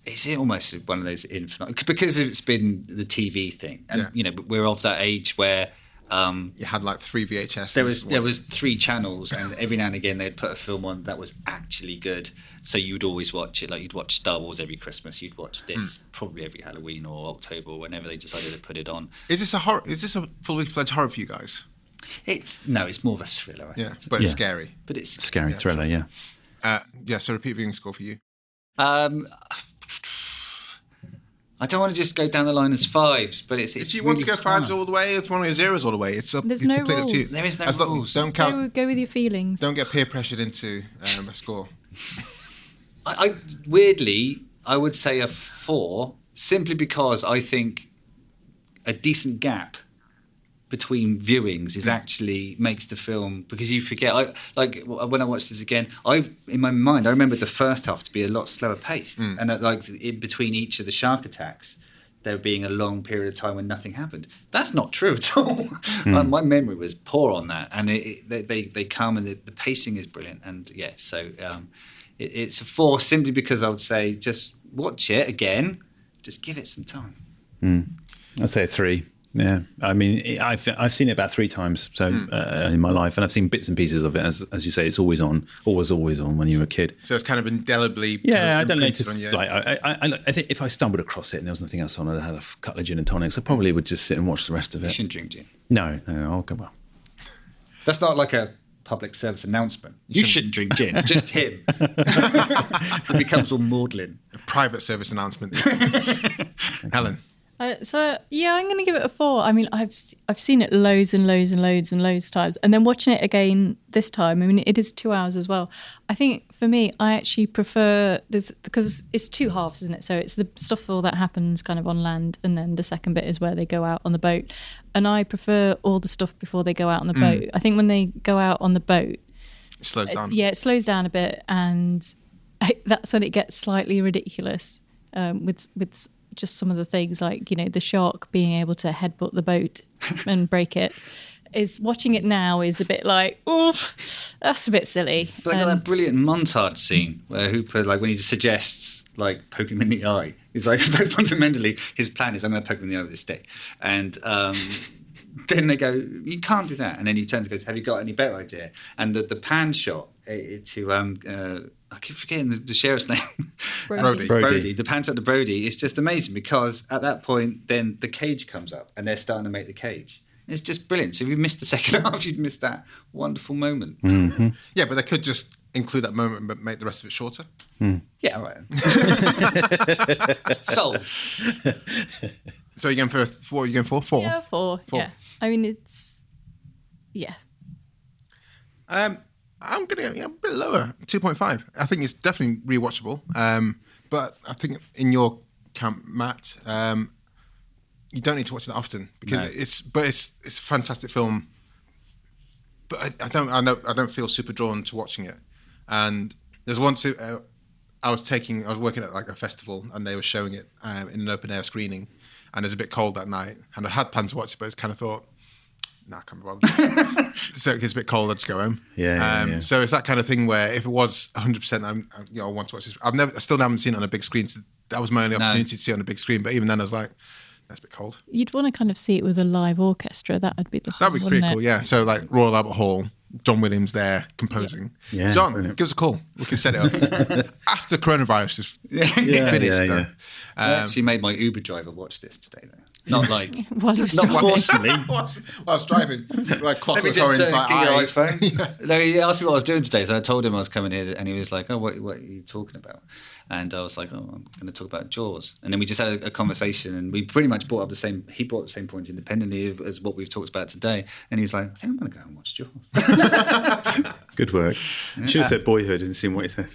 [SPEAKER 3] It's almost one of those infinite, because it's been the TV thing, and
[SPEAKER 4] Yeah.
[SPEAKER 3] we're of that age where
[SPEAKER 4] You had like 3 VHS.
[SPEAKER 3] There was 3 channels, and every now and again they'd put a film on that was actually good. So you'd always watch it. Like you'd watch Star Wars every Christmas. You'd watch this probably every Halloween or October, or whenever they decided to put it on.
[SPEAKER 4] Is this a horror? Is this a fully fledged horror for you guys?
[SPEAKER 3] It's more of a thriller. I think.
[SPEAKER 4] But it's scary.
[SPEAKER 3] But it's
[SPEAKER 6] Scary thriller, yeah.
[SPEAKER 4] So repeat viewing score for you.
[SPEAKER 3] I don't want to just go down the line as 5s, but it's
[SPEAKER 4] if you
[SPEAKER 3] really
[SPEAKER 4] want to go 5s
[SPEAKER 3] hard.
[SPEAKER 4] all the way, if you want to go 0s all the way, it's up.
[SPEAKER 5] There's
[SPEAKER 4] it's
[SPEAKER 5] no
[SPEAKER 4] completely up to you.
[SPEAKER 5] rules.
[SPEAKER 3] There is no
[SPEAKER 4] As long-
[SPEAKER 3] rules.
[SPEAKER 4] Don't
[SPEAKER 5] Just
[SPEAKER 4] count.
[SPEAKER 5] go with your feelings.
[SPEAKER 4] Don't get peer pressured into a score.
[SPEAKER 3] I weirdly, I would say a 4, simply because I think a decent gap between viewings is actually makes the film, because you forget. Like when I watched this again, in my mind I remembered the first half to be a lot slower paced, and that, like in between each of the shark attacks, there being a long period of time when nothing happened. That's not true at all. My memory was poor on that, and they come, and the pacing is brilliant, and so it's a 4 simply because I would say just watch it again, just give it some time.
[SPEAKER 6] I'd say a 3. Yeah, I mean, I've seen it about 3 times in my life, and I've seen bits and pieces of it. As you say, it's always on when you were a kid.
[SPEAKER 4] So it's kind of indelibly.
[SPEAKER 6] Yeah, I don't notice. Like, I think if I stumbled across it and there was nothing else on, I'd had a couple of gin and tonics, I probably would just sit and watch the rest of it.
[SPEAKER 3] You shouldn't drink gin.
[SPEAKER 6] No, I'll go well.
[SPEAKER 3] That's not like a public service announcement. You shouldn't drink gin. Just him. It becomes all maudlin.
[SPEAKER 4] A private service announcement. Helen.
[SPEAKER 5] I'm going to give it a 4. I mean, I've seen it loads and loads and loads and loads of times, and then watching it again this time. I mean, it is 2 hours as well. I think for me, I actually prefer this because it's 2 halves, isn't it? So it's the stuff all that happens kind of on land, and then the second bit is where they go out on the boat. And I prefer all the stuff before they go out on the boat. I think when they go out on the boat,
[SPEAKER 4] It slows down.
[SPEAKER 5] it slows down a bit, and that's when it gets slightly ridiculous with just some of the things, like, you know, the shark being able to headbutt the boat and break it. Is watching it now is a bit like, oh, that's a bit silly.
[SPEAKER 3] But like that brilliant montage scene where Hooper, like when he suggests like poke him in the eye, he's like, fundamentally his plan is, I'm going to poke him in the eye with this stick, and then they go, you can't do that, and then he turns and goes, have you got any better idea? And the pan shot to I keep forgetting the sheriff's name. Brody. The pan shot to Brody is just amazing, because at that point then the cage comes up and they're starting to make the cage. It's just brilliant. So if you missed the second half, you'd miss that wonderful moment.
[SPEAKER 6] Mm-hmm.
[SPEAKER 4] Yeah, but they could just include that moment but make the rest of it shorter.
[SPEAKER 3] Yeah, all right. Sold.
[SPEAKER 4] So you're going for 4? You're going for 4?
[SPEAKER 5] Yeah, 4. Yeah. I mean, it's... Yeah.
[SPEAKER 4] I'm going to go a bit lower, 2.5. I think it's definitely rewatchable. But I think in your camp, Matt, you don't need to watch it often, because it's a fantastic film. But I don't feel super drawn to watching it. And there's once I was working at like a festival, and they were showing it in an open air screening, and it was a bit cold that night, and I had planned to watch it, but I kind of thought, I can't be bothered. So it gets a bit cold, I'll just go home.
[SPEAKER 6] Yeah.
[SPEAKER 4] So it's that kind of thing where if it was 100%, I want to watch this. I still haven't seen it on a big screen. So that was my only opportunity to see it on a big screen. But even then, I was like, that's a bit cold.
[SPEAKER 5] You'd want to kind of see it with a live orchestra. That would be the
[SPEAKER 4] That'd be pretty cool, yeah. So like Royal Albert Hall, John Williams there composing.
[SPEAKER 6] Yeah,
[SPEAKER 4] John,
[SPEAKER 6] brilliant.
[SPEAKER 4] give us a call. We can set it up. After coronavirus is finished.
[SPEAKER 6] Yeah.
[SPEAKER 3] I actually made my Uber driver watch this today, though. Not like
[SPEAKER 5] while he was
[SPEAKER 3] not
[SPEAKER 5] driving.
[SPEAKER 3] forcefully.
[SPEAKER 4] While I was driving, like clockwork
[SPEAKER 3] Let me
[SPEAKER 4] orange,
[SPEAKER 3] just
[SPEAKER 4] like
[SPEAKER 3] get your
[SPEAKER 4] eye.
[SPEAKER 3] iPhone. No, he asked me what I was doing today, so I told him I was coming here, and he was like, "Oh, what are you talking about?" And I was like, "Oh, I'm going to talk about Jaws." And then we just had a conversation, and we pretty much brought up the same. He brought up the same point independently as what we've talked about today. And he's like, "I think I'm going to go and watch Jaws."
[SPEAKER 6] Good work. You should have said Boyhood and seen what he said.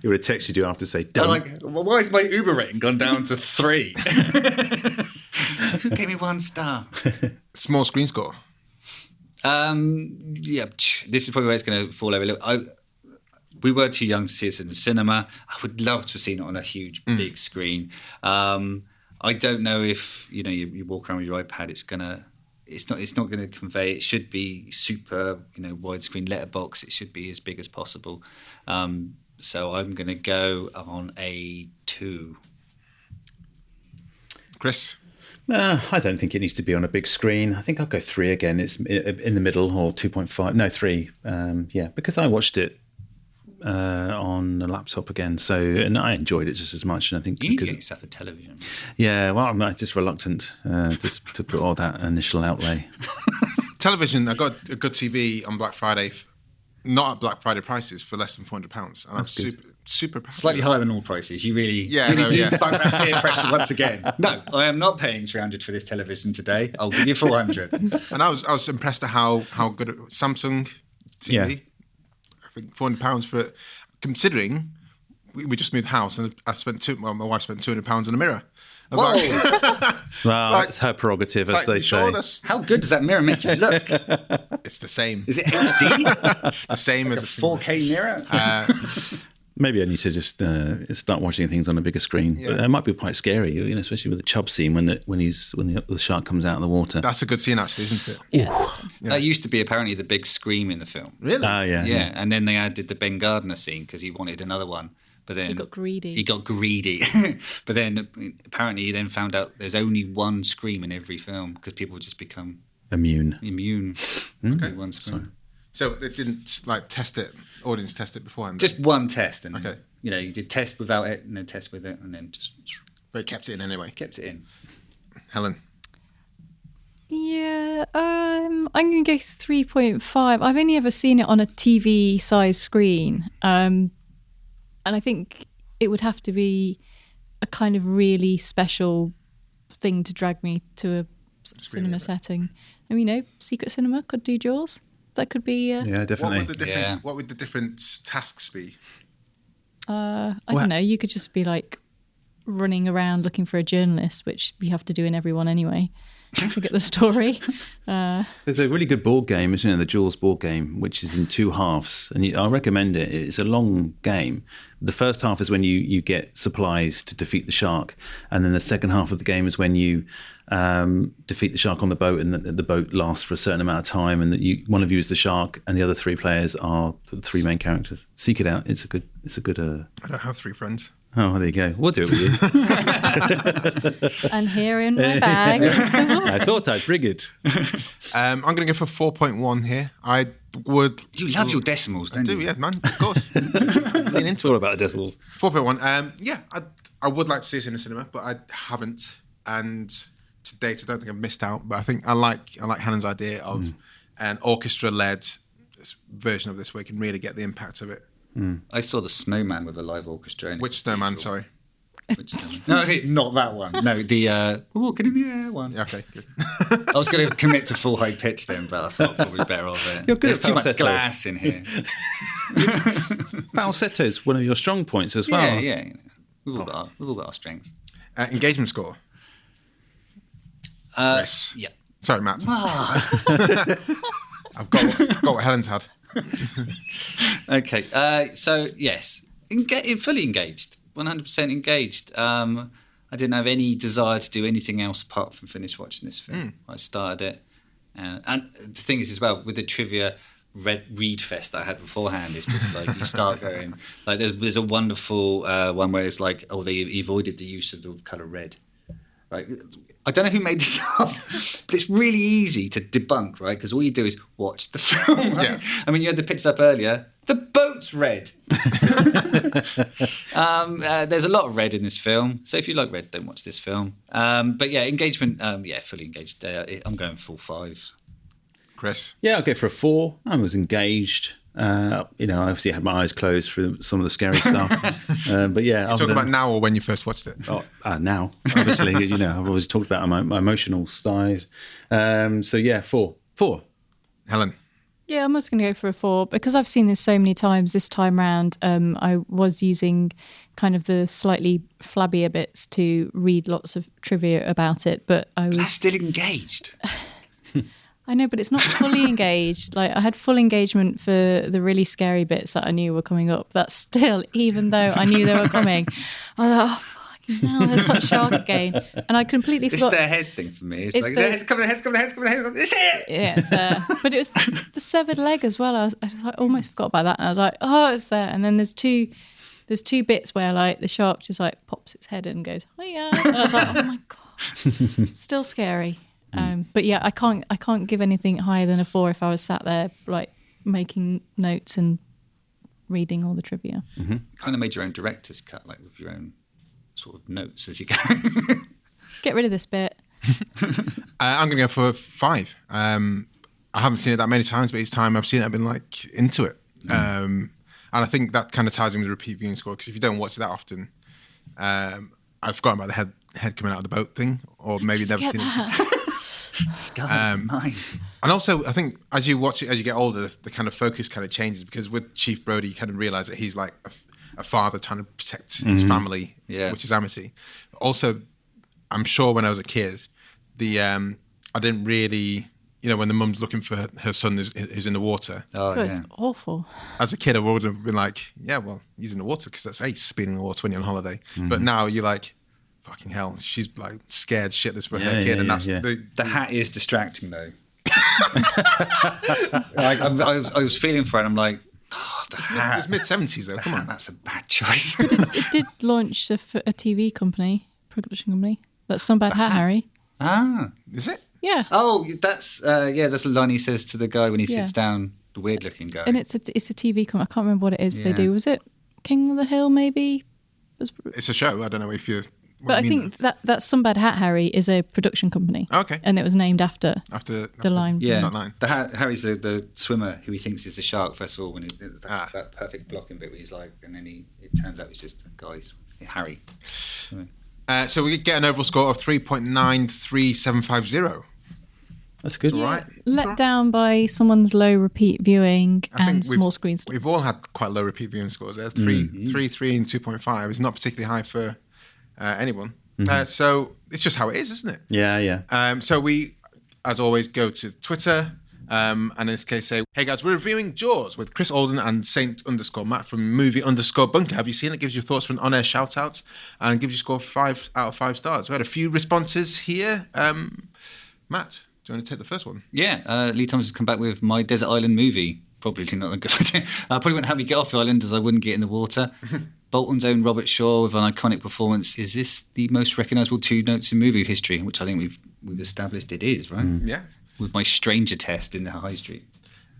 [SPEAKER 6] He would have texted you after to say,
[SPEAKER 3] I'm
[SPEAKER 6] "Don't."
[SPEAKER 3] like, well, why is my Uber rating gone down to 3? Who gave me 1 star?
[SPEAKER 4] Small screen score.
[SPEAKER 3] Yeah, this is probably where it's going to fall over. Look, we were too young to see this in the cinema. I would love to have seen it on a huge, big screen. I don't know if you walk around with your iPad. It's not going to convey. It should be super, widescreen letterbox. It should be as big as possible. So I'm going to go on a 2.
[SPEAKER 4] Chris?
[SPEAKER 6] I don't think it needs to be on a big screen. I think I'll go 3 again. It's in the middle, or 2.5. No, 3. Because I watched it on a laptop again, and I enjoyed it just as much. And I think
[SPEAKER 3] you need to get yourself a television.
[SPEAKER 6] Yeah, well, I'm just reluctant just to put all that initial outlay.
[SPEAKER 4] Television, I got a good TV on Black Friday, not at Black Friday prices, for less than £400, and I'm super happy.
[SPEAKER 3] Slightly higher than all prices. You really, do bump that peer pressure once again. No, I am not paying £300 for this television today. I'll give you £400.
[SPEAKER 4] And I was impressed at how good Samsung TV.
[SPEAKER 6] Yeah.
[SPEAKER 4] I think £400 for it. Considering we just moved house, and I spent my wife spent £200 on a mirror. I was like,
[SPEAKER 6] well, it's her prerogative, as they say.
[SPEAKER 3] How good does that mirror make you look?
[SPEAKER 4] It's the same.
[SPEAKER 3] Is it HD?
[SPEAKER 4] The same as
[SPEAKER 3] a 4K mirror?
[SPEAKER 6] Maybe I need to just start watching things on a bigger screen.
[SPEAKER 4] Yeah.
[SPEAKER 6] But it might be quite scary, especially with the chub scene when the shark comes out of the water.
[SPEAKER 4] That's a good scene, actually, isn't it?
[SPEAKER 3] Yeah. That used to be apparently the big scream in the film.
[SPEAKER 4] Really?
[SPEAKER 3] Yeah. And then they added the Ben Gardner scene because he wanted another one. But then
[SPEAKER 5] He got greedy.
[SPEAKER 3] But then apparently he then found out there's only one scream in every film because people just become
[SPEAKER 6] immune.
[SPEAKER 3] Okay. One scream.
[SPEAKER 4] So they didn't audience test it beforehand?
[SPEAKER 3] Just one test. And,
[SPEAKER 4] okay.
[SPEAKER 3] You did test without it and then test with it and then just...
[SPEAKER 4] But kept it in anyway.
[SPEAKER 3] Kept it in.
[SPEAKER 4] Helen?
[SPEAKER 5] Yeah, I'm going to go 3.5. I've only ever seen it on a TV-sized screen. And I think it would have to be a kind of really special thing to drag me to a cinema setting. I mean, Secret Cinema could do Jaws. That could be...
[SPEAKER 6] yeah, definitely.
[SPEAKER 4] What would the different tasks be?
[SPEAKER 5] I don't know. You could just be like running around looking for a journalist, which you have to do in every one anyway, to get the story.
[SPEAKER 6] There's a really good board game, isn't it? The Jaws board game, which is in 2 halves. And I recommend it. It's a long game. The first half is when you get supplies to defeat the shark. And then the second half of the game is when you defeat the shark on the boat, and the boat lasts for a certain amount of time. And one of you is the shark, and the other 3 players are the 3 main characters. Seek it out. It's a good.
[SPEAKER 4] I don't have 3 friends.
[SPEAKER 6] Oh, there you go. We'll do it with
[SPEAKER 5] you. And here in my bag.
[SPEAKER 6] I thought I'd bring it.
[SPEAKER 4] I'm going to go for 4.1 here. I would.
[SPEAKER 3] You love your decimals, don't you?
[SPEAKER 4] Yeah, man. Of course.
[SPEAKER 6] It's all about the decimals.
[SPEAKER 4] 4.1. Yeah, I would like to see it in the cinema, but I haven't. And to date, I don't think I've missed out. But I think I like Helen's idea of an orchestra-led version of this, where you can really get the impact of it.
[SPEAKER 3] I saw The Snowman with a live orchestra.
[SPEAKER 4] Which Snowman, sorry?
[SPEAKER 3] Which snowman? No, not that one. No, the Walking in the Air one.
[SPEAKER 4] Okay, good.
[SPEAKER 3] I was going to commit to full high pitch then, but I thought probably better off it. There's too much glass in here.
[SPEAKER 6] Falsetto is one of your strong points as well.
[SPEAKER 3] Yeah. We've all got our strengths.
[SPEAKER 4] Engagement score?
[SPEAKER 3] Yes. Yeah.
[SPEAKER 4] Sorry, Matt. I've got what Helen's had.
[SPEAKER 3] Okay, so yes, fully engaged, 100% engaged. I didn't have any desire to do anything else apart from finish watching this film. I started it, and the thing is as well, with the trivia read fest that I had beforehand, it's just like you start going, like there's a wonderful one where it's like, they avoided the use of the colour red. Right, I don't know who made this up, but it's really easy to debunk, right? Because all you do is watch the film. Right? Yeah. I mean, you had the pictures up earlier. The boat's red. There's a lot of red in this film, so if you like red, don't watch this film. But yeah, engagement. Fully engaged. I'm going full 5.
[SPEAKER 4] Chris?
[SPEAKER 6] Yeah, I'll go for a 4. I was engaged. I obviously had my eyes closed for some of the scary stuff. But yeah.
[SPEAKER 4] You're talking about now or when you first watched it?
[SPEAKER 6] Oh, now, obviously. I've always talked about my emotional styles. So yeah, 4.
[SPEAKER 4] Helen?
[SPEAKER 5] Yeah, I'm also going to go for a 4 because I've seen this so many times this time round. I was using kind of the slightly flabbier bits to read lots of trivia about it, but I was
[SPEAKER 3] still engaged.
[SPEAKER 5] I know, but it's not fully engaged. Like, I had full engagement for the really scary bits that I knew were coming up. That's still, even though I knew they were coming, I was like, oh, fucking hell, there's that shark again. And I completely forgot.
[SPEAKER 3] It's their head thing for me. It's like, the head's coming. It's it!
[SPEAKER 5] Yeah, it's there. But it was the severed leg as well. I almost forgot about that. And I was like, oh, it's there. And then there's two bits where, like, the shark just, like, pops its head in and goes, hiya. And I was like, oh, my God. Still scary. But yeah, I can't give anything higher than a 4 if I was sat there like making notes and reading all the trivia.
[SPEAKER 3] Kind of made your own director's cut, like with your own sort of notes as you go.
[SPEAKER 5] Get rid of this bit.
[SPEAKER 4] I'm going to go for 5. I haven't seen it that many times, but each time I've seen it, I've been like into it. And I think that kind of ties in with the repeat viewing score, because if you don't watch it that often, I've forgotten about the head coming out of the boat thing, or maybe never seen it.
[SPEAKER 3] Mind.
[SPEAKER 4] And also, I think as you watch it, as you get older, the kind of focus kind of changes, because with Chief Brody, you kind of realise that he's like a father trying to protect his family, which is Amity. Also, I'm sure when I was a kid, I didn't really, when the mum's looking for her son who's in the water.
[SPEAKER 5] Oh, it's awful.
[SPEAKER 4] As a kid, I would have been like, yeah, well, he's in the water because that's ace, being in the water when you're on holiday. But now you're like, fucking hell, she's like scared shitless for her kid, and that's
[SPEAKER 3] the hat is distracting though. I was feeling for it. I'm like, the hat.
[SPEAKER 4] It's mid-70s though. Come on,
[SPEAKER 3] that's a bad choice.
[SPEAKER 5] It did launch a TV company, production company. That's Some Bad Hat Harry.
[SPEAKER 3] Ah,
[SPEAKER 4] is it?
[SPEAKER 5] Yeah.
[SPEAKER 3] Oh, that's that's the line he says to the guy when he sits down, the weird-looking guy.
[SPEAKER 5] And it's a TV company. I can't remember what it is they do. Was it King of the Hill? Maybe.
[SPEAKER 4] It's a show. I don't know if you.
[SPEAKER 5] But I think that Some Bad Hat Harry is a production company.
[SPEAKER 4] Okay.
[SPEAKER 5] And it was named after the line.
[SPEAKER 3] Yeah. Harry's the swimmer who he thinks is the shark, first of all, when that's that perfect blocking bit where he's like, and then it turns out he's just a guy, Harry.
[SPEAKER 4] So we get an overall score of 3.93750.
[SPEAKER 6] That's good.
[SPEAKER 4] That's all right.
[SPEAKER 5] Let down by someone's low repeat viewing and small screen stuff.
[SPEAKER 4] We've all had quite low repeat viewing scores there. 3, 3, and 2.5 is not particularly high for anyone. So it's just how it is, isn't it?
[SPEAKER 6] Yeah.
[SPEAKER 4] So we, as always, go to Twitter and in this case say, hey guys, we're reviewing Jaws with Chris Alden and Saint_Matt from movie_bunker. Have you seen it? Gives you thoughts for an on-air shout-out and gives you score 5 out of 5 stars. We had a few responses here. Matt, do you want to take the first one?
[SPEAKER 3] Yeah, Lee Thomas has come back with my desert island movie. Probably not a good idea. Probably wouldn't have me get off the island as I wouldn't get in the water. Bolton's own Robert Shaw with an iconic performance. Is this the most recognisable 2 notes in movie history? Which I think we've established it is, right?
[SPEAKER 4] Yeah.
[SPEAKER 3] With my stranger test in the high street.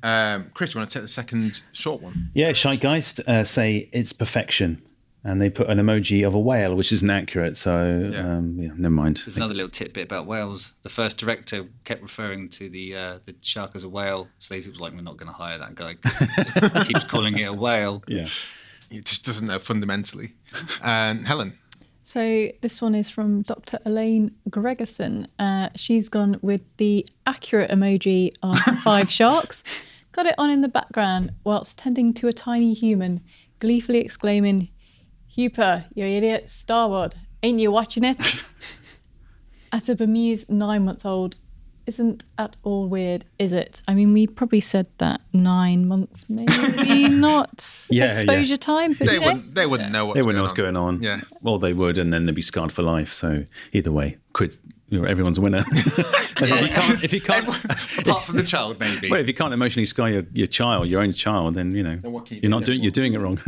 [SPEAKER 4] Chris, you want to take the second short one?
[SPEAKER 6] Yeah, Scheider say it's perfection. And they put an emoji of a whale, which isn't accurate. So, never mind.
[SPEAKER 3] There's another little tidbit about whales. The first director kept referring to the shark as a whale. So they was like, we're not going to hire that guy. He keeps calling it a whale.
[SPEAKER 6] Yeah.
[SPEAKER 4] He just doesn't know fundamentally. And Helen?
[SPEAKER 5] So this one is from Dr. Elaine Gregerson. She's gone with the accurate emoji of 5 sharks. Got it on in the background whilst tending to a tiny human, gleefully exclaiming, Hooper, you idiot, starboard, ain't you watching it? At a bemused 9-month-old isn't at all weird, is it? I mean, we probably said that 9 months, maybe not exposure time. But
[SPEAKER 4] they wouldn't know what's going on.
[SPEAKER 6] Yeah. Well, they would, and then they'd be scarred for life. So either way, everyone's a winner. If you can't
[SPEAKER 3] apart from the child, maybe.
[SPEAKER 6] Well, if you can't emotionally scar your own child, then you're doing it wrong.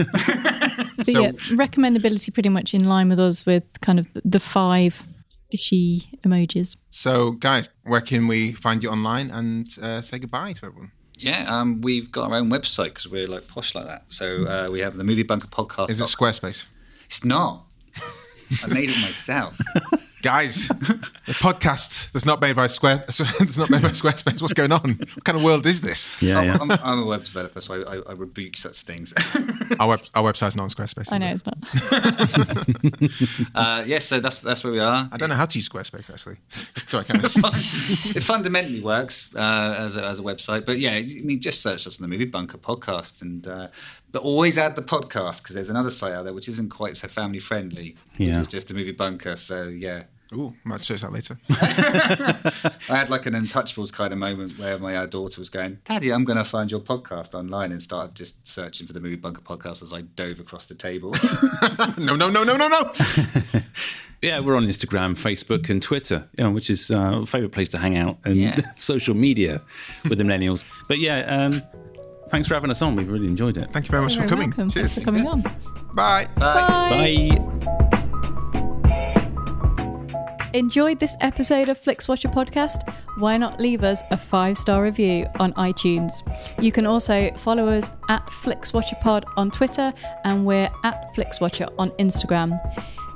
[SPEAKER 5] But recommendability pretty much in line with us with kind of the 5 fishy emojis.
[SPEAKER 4] So, guys, where can we find you online and say goodbye to everyone?
[SPEAKER 3] Yeah, we've got our own website because we're like posh like that. So we have the Movie Bunker podcast.
[SPEAKER 4] Is it Squarespace?
[SPEAKER 3] It's not. I made it myself.
[SPEAKER 4] Guys, the podcast that's not made by Squarespace. What's going on? What kind of world is this?
[SPEAKER 3] I'm a web developer, so I rebuke such things.
[SPEAKER 4] Our website's not on Squarespace.
[SPEAKER 5] I know it's not.
[SPEAKER 3] So that's where we are.
[SPEAKER 4] I don't know how to use Squarespace actually. Sorry,
[SPEAKER 3] it fundamentally works as a website, but yeah, I mean, just search us on the Movie Bunker podcast, and but always add the podcast because there's another site out there which isn't quite so family friendly, which is just a Movie Bunker. So yeah.
[SPEAKER 4] Ooh, might search that later.
[SPEAKER 3] I had like an Untouchables kind of moment where my daughter was going, Daddy, I'm going to find your podcast online, and started just searching for the Movie Bunker podcast as I dove across the table.
[SPEAKER 4] No.
[SPEAKER 6] Yeah, we're on Instagram, Facebook and Twitter, which is our favourite place to hang out, and social media with the millennials. But thanks for having us on. We've really enjoyed it.
[SPEAKER 4] Thank you very much for coming.
[SPEAKER 5] Welcome.
[SPEAKER 4] Cheers.
[SPEAKER 5] Thanks for coming on.
[SPEAKER 4] Bye.
[SPEAKER 3] Bye.
[SPEAKER 6] Bye.
[SPEAKER 5] Enjoyed this episode of Flixwatcher podcast? Why not leave us a 5-star review on iTunes? You can also follow us at FlixWatcherPod on Twitter, and we're at FlixWatcher on Instagram.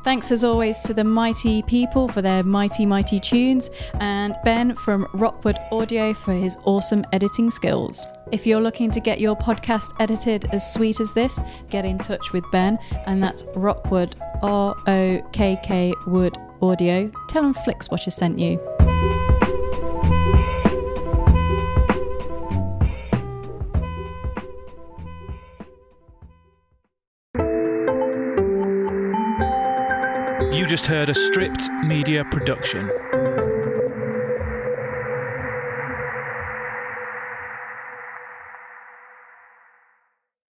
[SPEAKER 5] Thanks as always to the mighty people for their mighty tunes, and Ben from Rockwood Audio for his awesome editing skills. If you're looking to get your podcast edited as sweet as this, get in touch with Ben, and that's Rockwood, ROKK Wood Audio. Tell them Flixwatcher sent you.
[SPEAKER 10] You just heard a Stripped Media production.